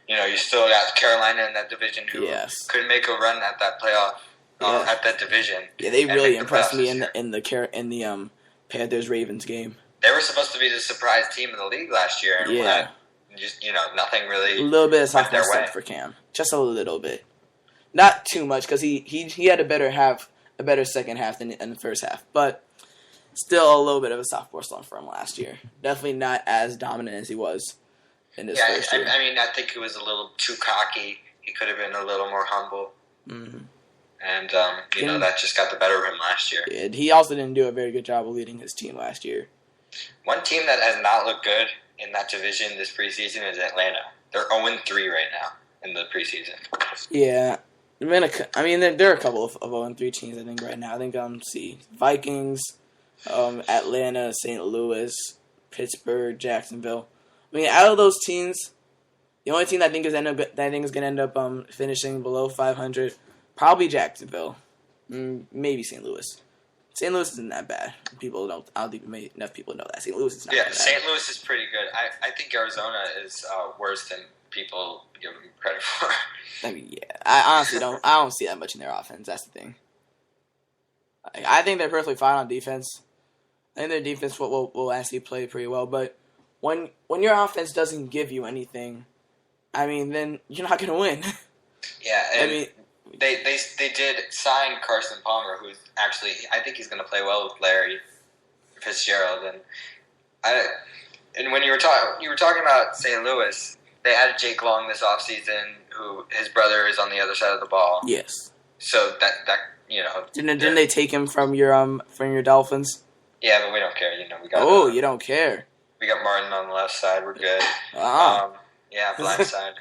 you still got Carolina in that division who could make a run at that playoff at that division. Yeah, they really impressed me in the Panthers Ravens game. They were supposed to be the surprise team in the league last year, and just nothing really. A little bit of sophomore slump for Cam, just a little bit. Not too much, because he had a better second half than in the first half, but still a little bit of a sophomore slump for him last year. Definitely not as dominant as he was in his first year. I mean, I think he was a little too cocky. He could have been a little more humble. Mm-hmm. And, that just got the better of him last year. Yeah, he also didn't do a very good job of leading his team last year. One team that has not looked good in that division this preseason is Atlanta. They're 0-3 right now in the preseason. Yeah. There are a couple of 0-3 teams, I think, right now. I think, Vikings, Atlanta, St. Louis, Pittsburgh, Jacksonville. I mean, out of those teams, the only team that I think is going to end up finishing below 500, probably Jacksonville, maybe St. Louis. St. Louis isn't that bad. I don't think enough people know that. St. Louis is not that bad. St. Louis is pretty good. I think Arizona is worse than people give them credit for. I mean, yeah. I honestly don't see that much in their offense. That's the thing. I think they're perfectly fine on defense. I think their defense will actually play pretty well. But when your offense doesn't give you anything, I mean, then you're not going to win. Yeah, and they did sign Carson Palmer, who's actually, I think he's going to play well with Larry Fitzgerald. And when you were talking about St. Louis, they added Jake Long this offseason, who his brother is on the other side of the ball. Yes. So that didn't they take him from your Dolphins? Yeah, but we don't care. We got. Oh, you don't care. We got Martin on the left side. We're good. Yeah, blind side.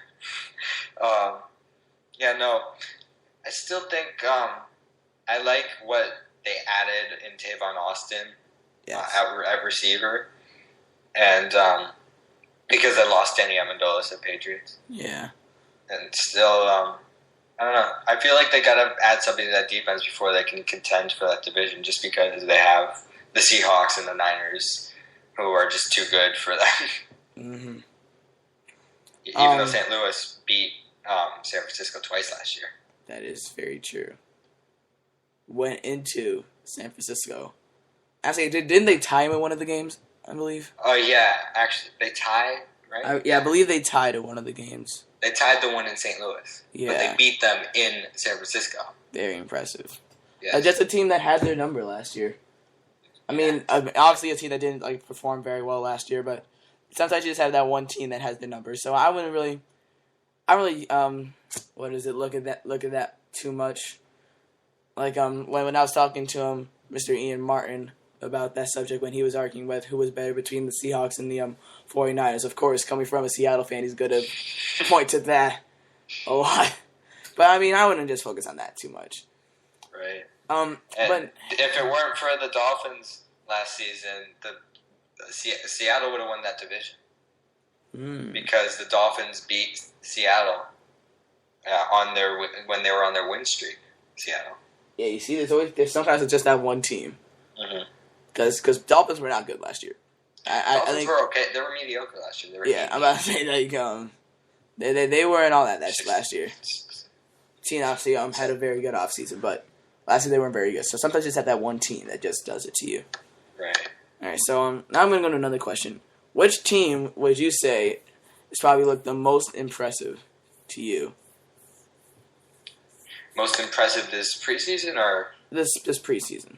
I still think I like what they added in Tavon Austin at receiver, and because I lost Danny Amendola at Patriots. Yeah. And still, I don't know. I feel like they got to add something to that defense before they can contend for that division, just because they have the Seahawks and the Niners, who are just too good for them. Mm-hmm. Even though St. Louis beat San Francisco twice last year. That is very true. Went into San Francisco. Actually, didn't they tie him in one of the games? I believe. Oh yeah, actually they tied, right? I believe they tied in one of the games. They tied the one in St. Louis. Yeah. But they beat them in San Francisco. Very impressive. Yes. Just a team that had their number last year. I mean, obviously a team that didn't perform very well last year, but sometimes you just have that one team that has their number. So I wouldn't really, look at that too much. Like when I was talking to Mr. Ian Martin about that subject when he was arguing with who was better between the Seahawks and the 49ers. Of course, coming from a Seattle fan, he's going to point to that a lot. But I mean, I wouldn't just focus on that too much. Right. But if it weren't for the Dolphins last season, Seattle would have won that division because the Dolphins beat Seattle when they were on their win streak. Seattle. Yeah, you see, there's sometimes it's just that one team. Mm-hmm. Because Dolphins were not good last year. Dolphins I think, were okay. They were mediocre last year. I'm about to say they weren't all that last year. Team obviously had a very good offseason, but last year they weren't very good. So sometimes you just have that one team that just does it to you. Right. All right. So now I'm going to go to another question. Which team would you say has probably looked the most impressive to you? Most impressive this preseason or this preseason?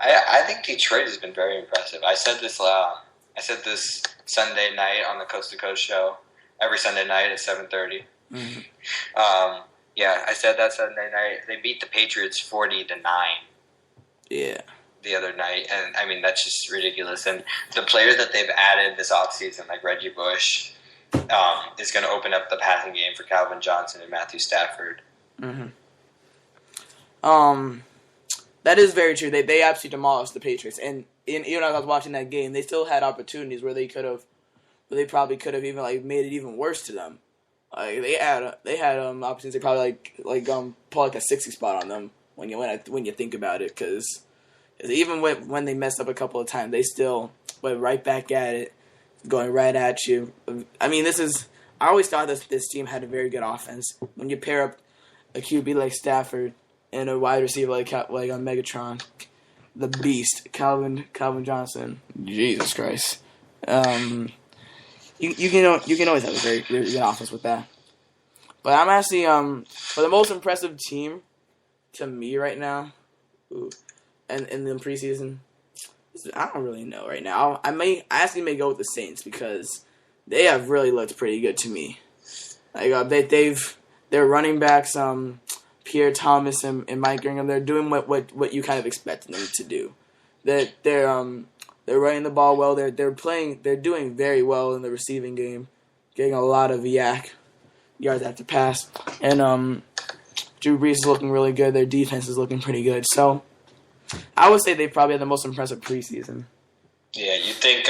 I think Detroit has been very impressive. I said this Sunday night on the Coast to Coast show. Every Sunday night at 7:30. Mm-hmm. I said that Sunday night. They beat the Patriots 40-9. Yeah. The other night, and I mean that's just ridiculous. And the players that they've added this offseason, like Reggie Bush, is going to open up the passing game for Calvin Johnson and Matthew Stafford. Mm-hmm. That is very true. They absolutely demolished the Patriots, and even as I was watching that game, they still had opportunities where they probably could have even made it even worse to them. They had opportunities to probably pull a 60 spot on them when you think about it, because even when they messed up a couple of times, they still went right back at it, going right at you. I mean, I always thought this team had a very good offense. When you pair up a QB like Stafford and a wide receiver like on Megatron, the beast, Calvin Johnson. Jesus Christ. You can always have a very, very good offense with that. But I'm actually for the most impressive team to me right now, and in the preseason, I don't really know right now. I actually may go with the Saints because they have really looked pretty good to me. Their running backs, Pierre Thomas and Mike Ingram, they're doing what you kind of expected them to do. They're running the ball well. They're doing very well in the receiving game, getting a lot of yards after pass. And Drew Brees is looking really good. Their defense is looking pretty good. So I would say they probably had the most impressive preseason. Yeah, you think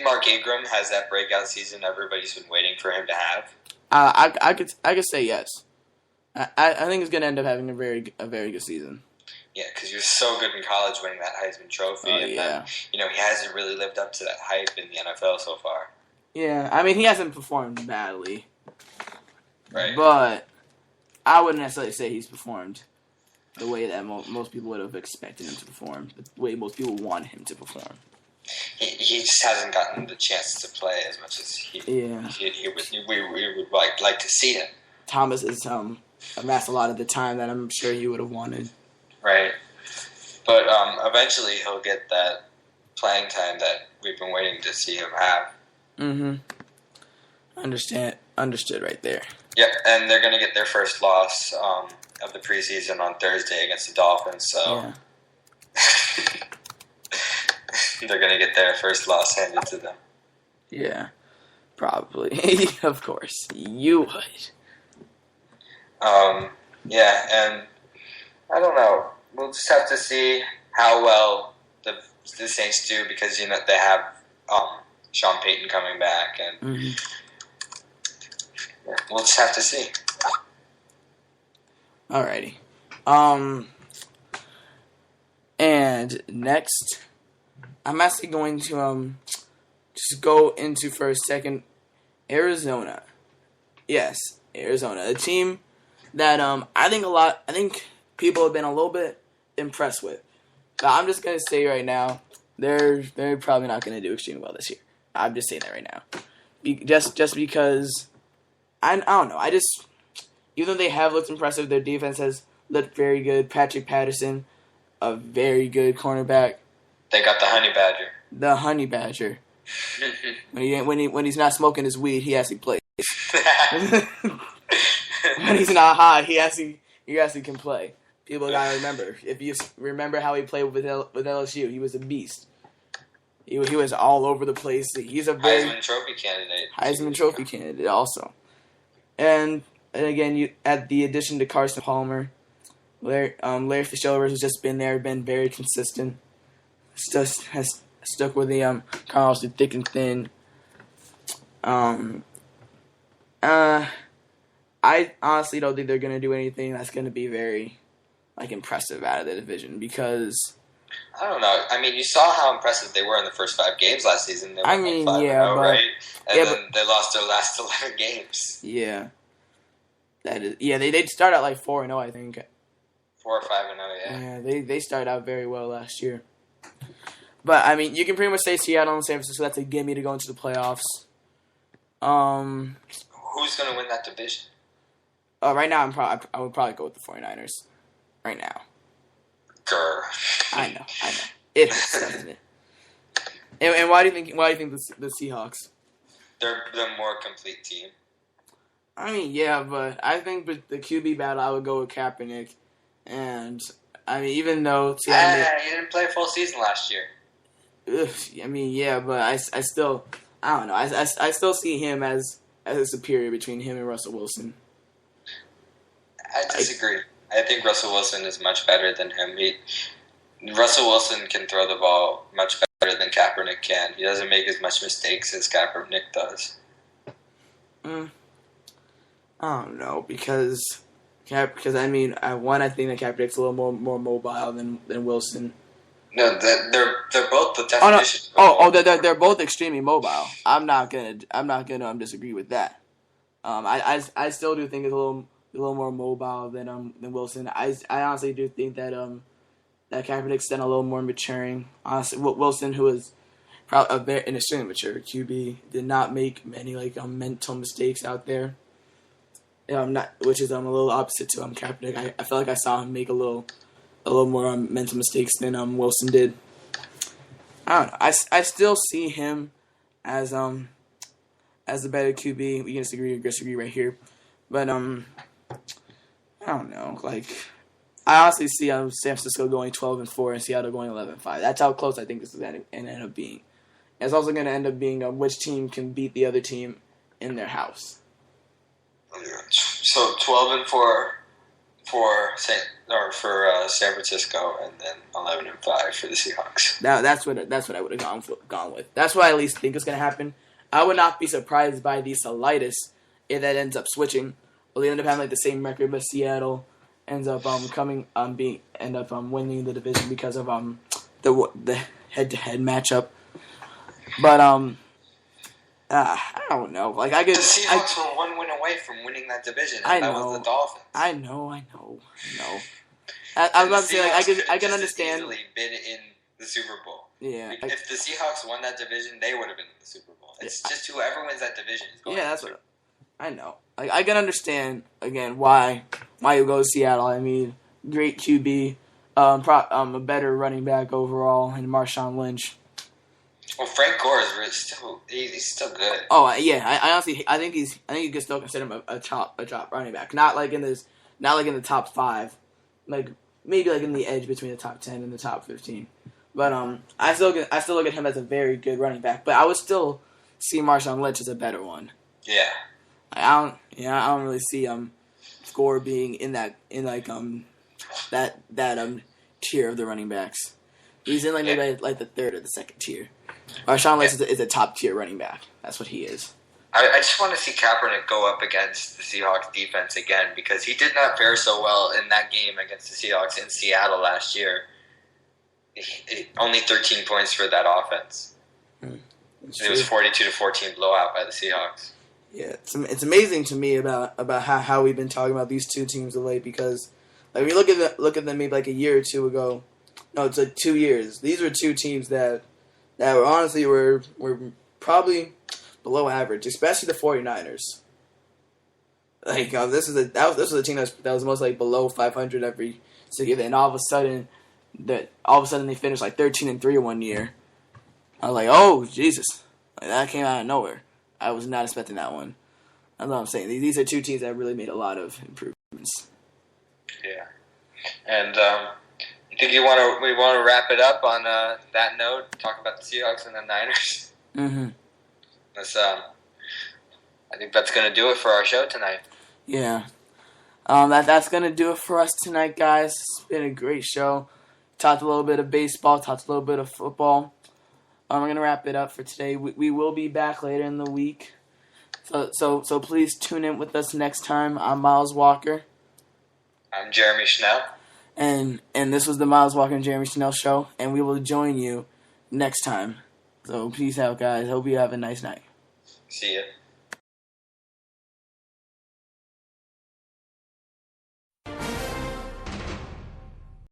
Mark Ingram has that breakout season everybody's been waiting for him to have? I could say yes. I think he's going to end up having a very good season. Yeah, because you're so good in college winning that Heisman Trophy, then he hasn't really lived up to that hype in the NFL so far. Yeah, I mean he hasn't performed badly, right? But I wouldn't necessarily say he's performed the way that most people would have expected him to perform, the way most people want him to perform. He just hasn't gotten the chance to play as much as we would like to see him. Thomas has amassed a lot of the time that I'm sure he would have wanted. Right. But eventually he'll get that playing time that we've been waiting to see him have. Mm-hmm. Understood right there. Yep, and they're going to get their first loss of the preseason on Thursday against the Dolphins, so yeah. They're going to get their first loss handed to them. Yeah, probably. Of course. You would. Yeah, and I don't know. We'll just have to see how well the Saints do because, they have Sean Payton coming back, and we'll just have to see. Alrighty. And next, I'm actually going to just go into for a second Arizona. Yes, Arizona, a team that I think people have been a little bit impressed with. But I'm just gonna say right now, they're probably not gonna do extremely well this year. I'm just saying that right now, just because I don't know. Even though they have looked impressive, their defense has looked very good. Patrick Patterson, a very good cornerback. They got the Honey Badger. The Honey Badger. when he's not smoking his weed, he actually plays. When he's not high, he actually can play. People gotta remember. If you remember how he played with LSU, he was a beast. He was all over the place. He's a very Heisman Trophy candidate. Heisman Trophy candidate also. And again, you add the addition to Carson Palmer, Larry Fitzgerald has just been very consistent. Just has stuck with the Cardinals through thick and thin. I honestly don't think they're gonna do anything that's gonna be very impressive out of the division because I don't know. I mean, you saw how impressive they were in the first 5 games last season. They went 5-0, right? And they lost their last 11 games. Yeah. That is. Yeah, they did start out 4-0, I think. 4 or 5-0, yeah. Yeah, they started out very well last year. But I mean, you can pretty much say Seattle and San Francisco. That's a gimme to go into the playoffs. Who's gonna win that division? Right now, I would probably go with the 49ers. Right now. Grr. I know. It hurts, doesn't it? And why do you think the Seahawks? They're the more complete team. I mean, yeah, but I think with the QB battle, I would go with Kaepernick. And I mean, even though he didn't play a full season last year. I mean, yeah, but I still don't know. I still see him as a superior between him and Russell Wilson. I disagree. I think Russell Wilson is much better than him. Russell Wilson can throw the ball much better than Kaepernick can. He doesn't make as much mistakes as Kaepernick does. I don't know because I mean, I think that Kaepernick's a little more mobile than Wilson. No, they're both the definition. They're both extremely mobile. I'm not gonna disagree with that. I still do think it's a little more mobile than Wilson. I honestly do think that that Kaepernick's done a little more maturing. Honestly, Wilson, who is probably an extremely mature QB, did not make many mental mistakes out there. Which is a little opposite to Kaepernick. I feel like I saw him make a little more mental mistakes than Wilson did. I don't know. I still see him as a better QB. We can disagree right here, but I don't know. I honestly see San Francisco going 12-4 and Seattle going 11-5. That's how close I think this is going to end up being. And it's also going to end up being which team can beat the other team in their house. So 12-4 for San Francisco, and then 11-5 for the Seahawks. That's what I would have gone with. That's what I at least think is going to happen. I would not be surprised by the slightest if that ends up switching. Well, they end up having the same record, but Seattle ends up winning the division because of the head-to-head matchup. But I don't know. The Seahawks were 1 win away from winning that division, and that was the Dolphins. I know. I was about to say I can understand. Easily been in the Super Bowl. Yeah. If the Seahawks won that division, they would have been in the Super Bowl. It's just whoever wins that division is going. Yeah, that's what I know. I can understand again why you go to Seattle. I mean, great QB, a better running back overall, and Marshawn Lynch. Well, Frank Gore is he's still good. Oh yeah, I honestly think you can still consider him a top running back. Not in the top 5, maybe in the edge between the top 10 and the top 15. But I still look at him as a very good running back. But I would still see Marshawn Lynch as a better one. Yeah. I don't really see Gore being in that tier of the running backs. He's in maybe the third or the second tier. Marshawn Lynch is a top tier running back. That's what he is. I just want to see Kaepernick go up against the Seahawks defense again because he did not fare so well in that game against the Seahawks in Seattle last year. Only 13 points for that offense. It was 42-14 blowout by the Seahawks. Yeah, it's amazing to me about how we've been talking about these two teams of late, because like we look at them maybe like a year or two ago. No, it's like 2 years. These were two teams that were honestly were probably below average, especially the 49ers. Like this was a team that was most like below 500 every single year, and all of a sudden they finished like 13-3 one year. I was like, oh Jesus, like, that came out of nowhere. I was not expecting that one. That's what I'm saying. These are two teams that really made a lot of improvements. Yeah, and you think we want to wrap it up on that note? Talk about the Seahawks and the Niners. Mm-hmm. I think that's going to do it for our show tonight. Yeah. That's going to do it for us tonight, guys. It's been a great show. Talked a little bit of baseball, talked a little bit of football. We're going to wrap it up for today. We will be back later in the week. So please tune in with us next time. I'm Miles Walker. I'm Jeremy Schnell. And this was the Miles Walker and Jeremy Schnell Show. And we will join you next time. So peace out, guys. Hope you have a nice night. See ya.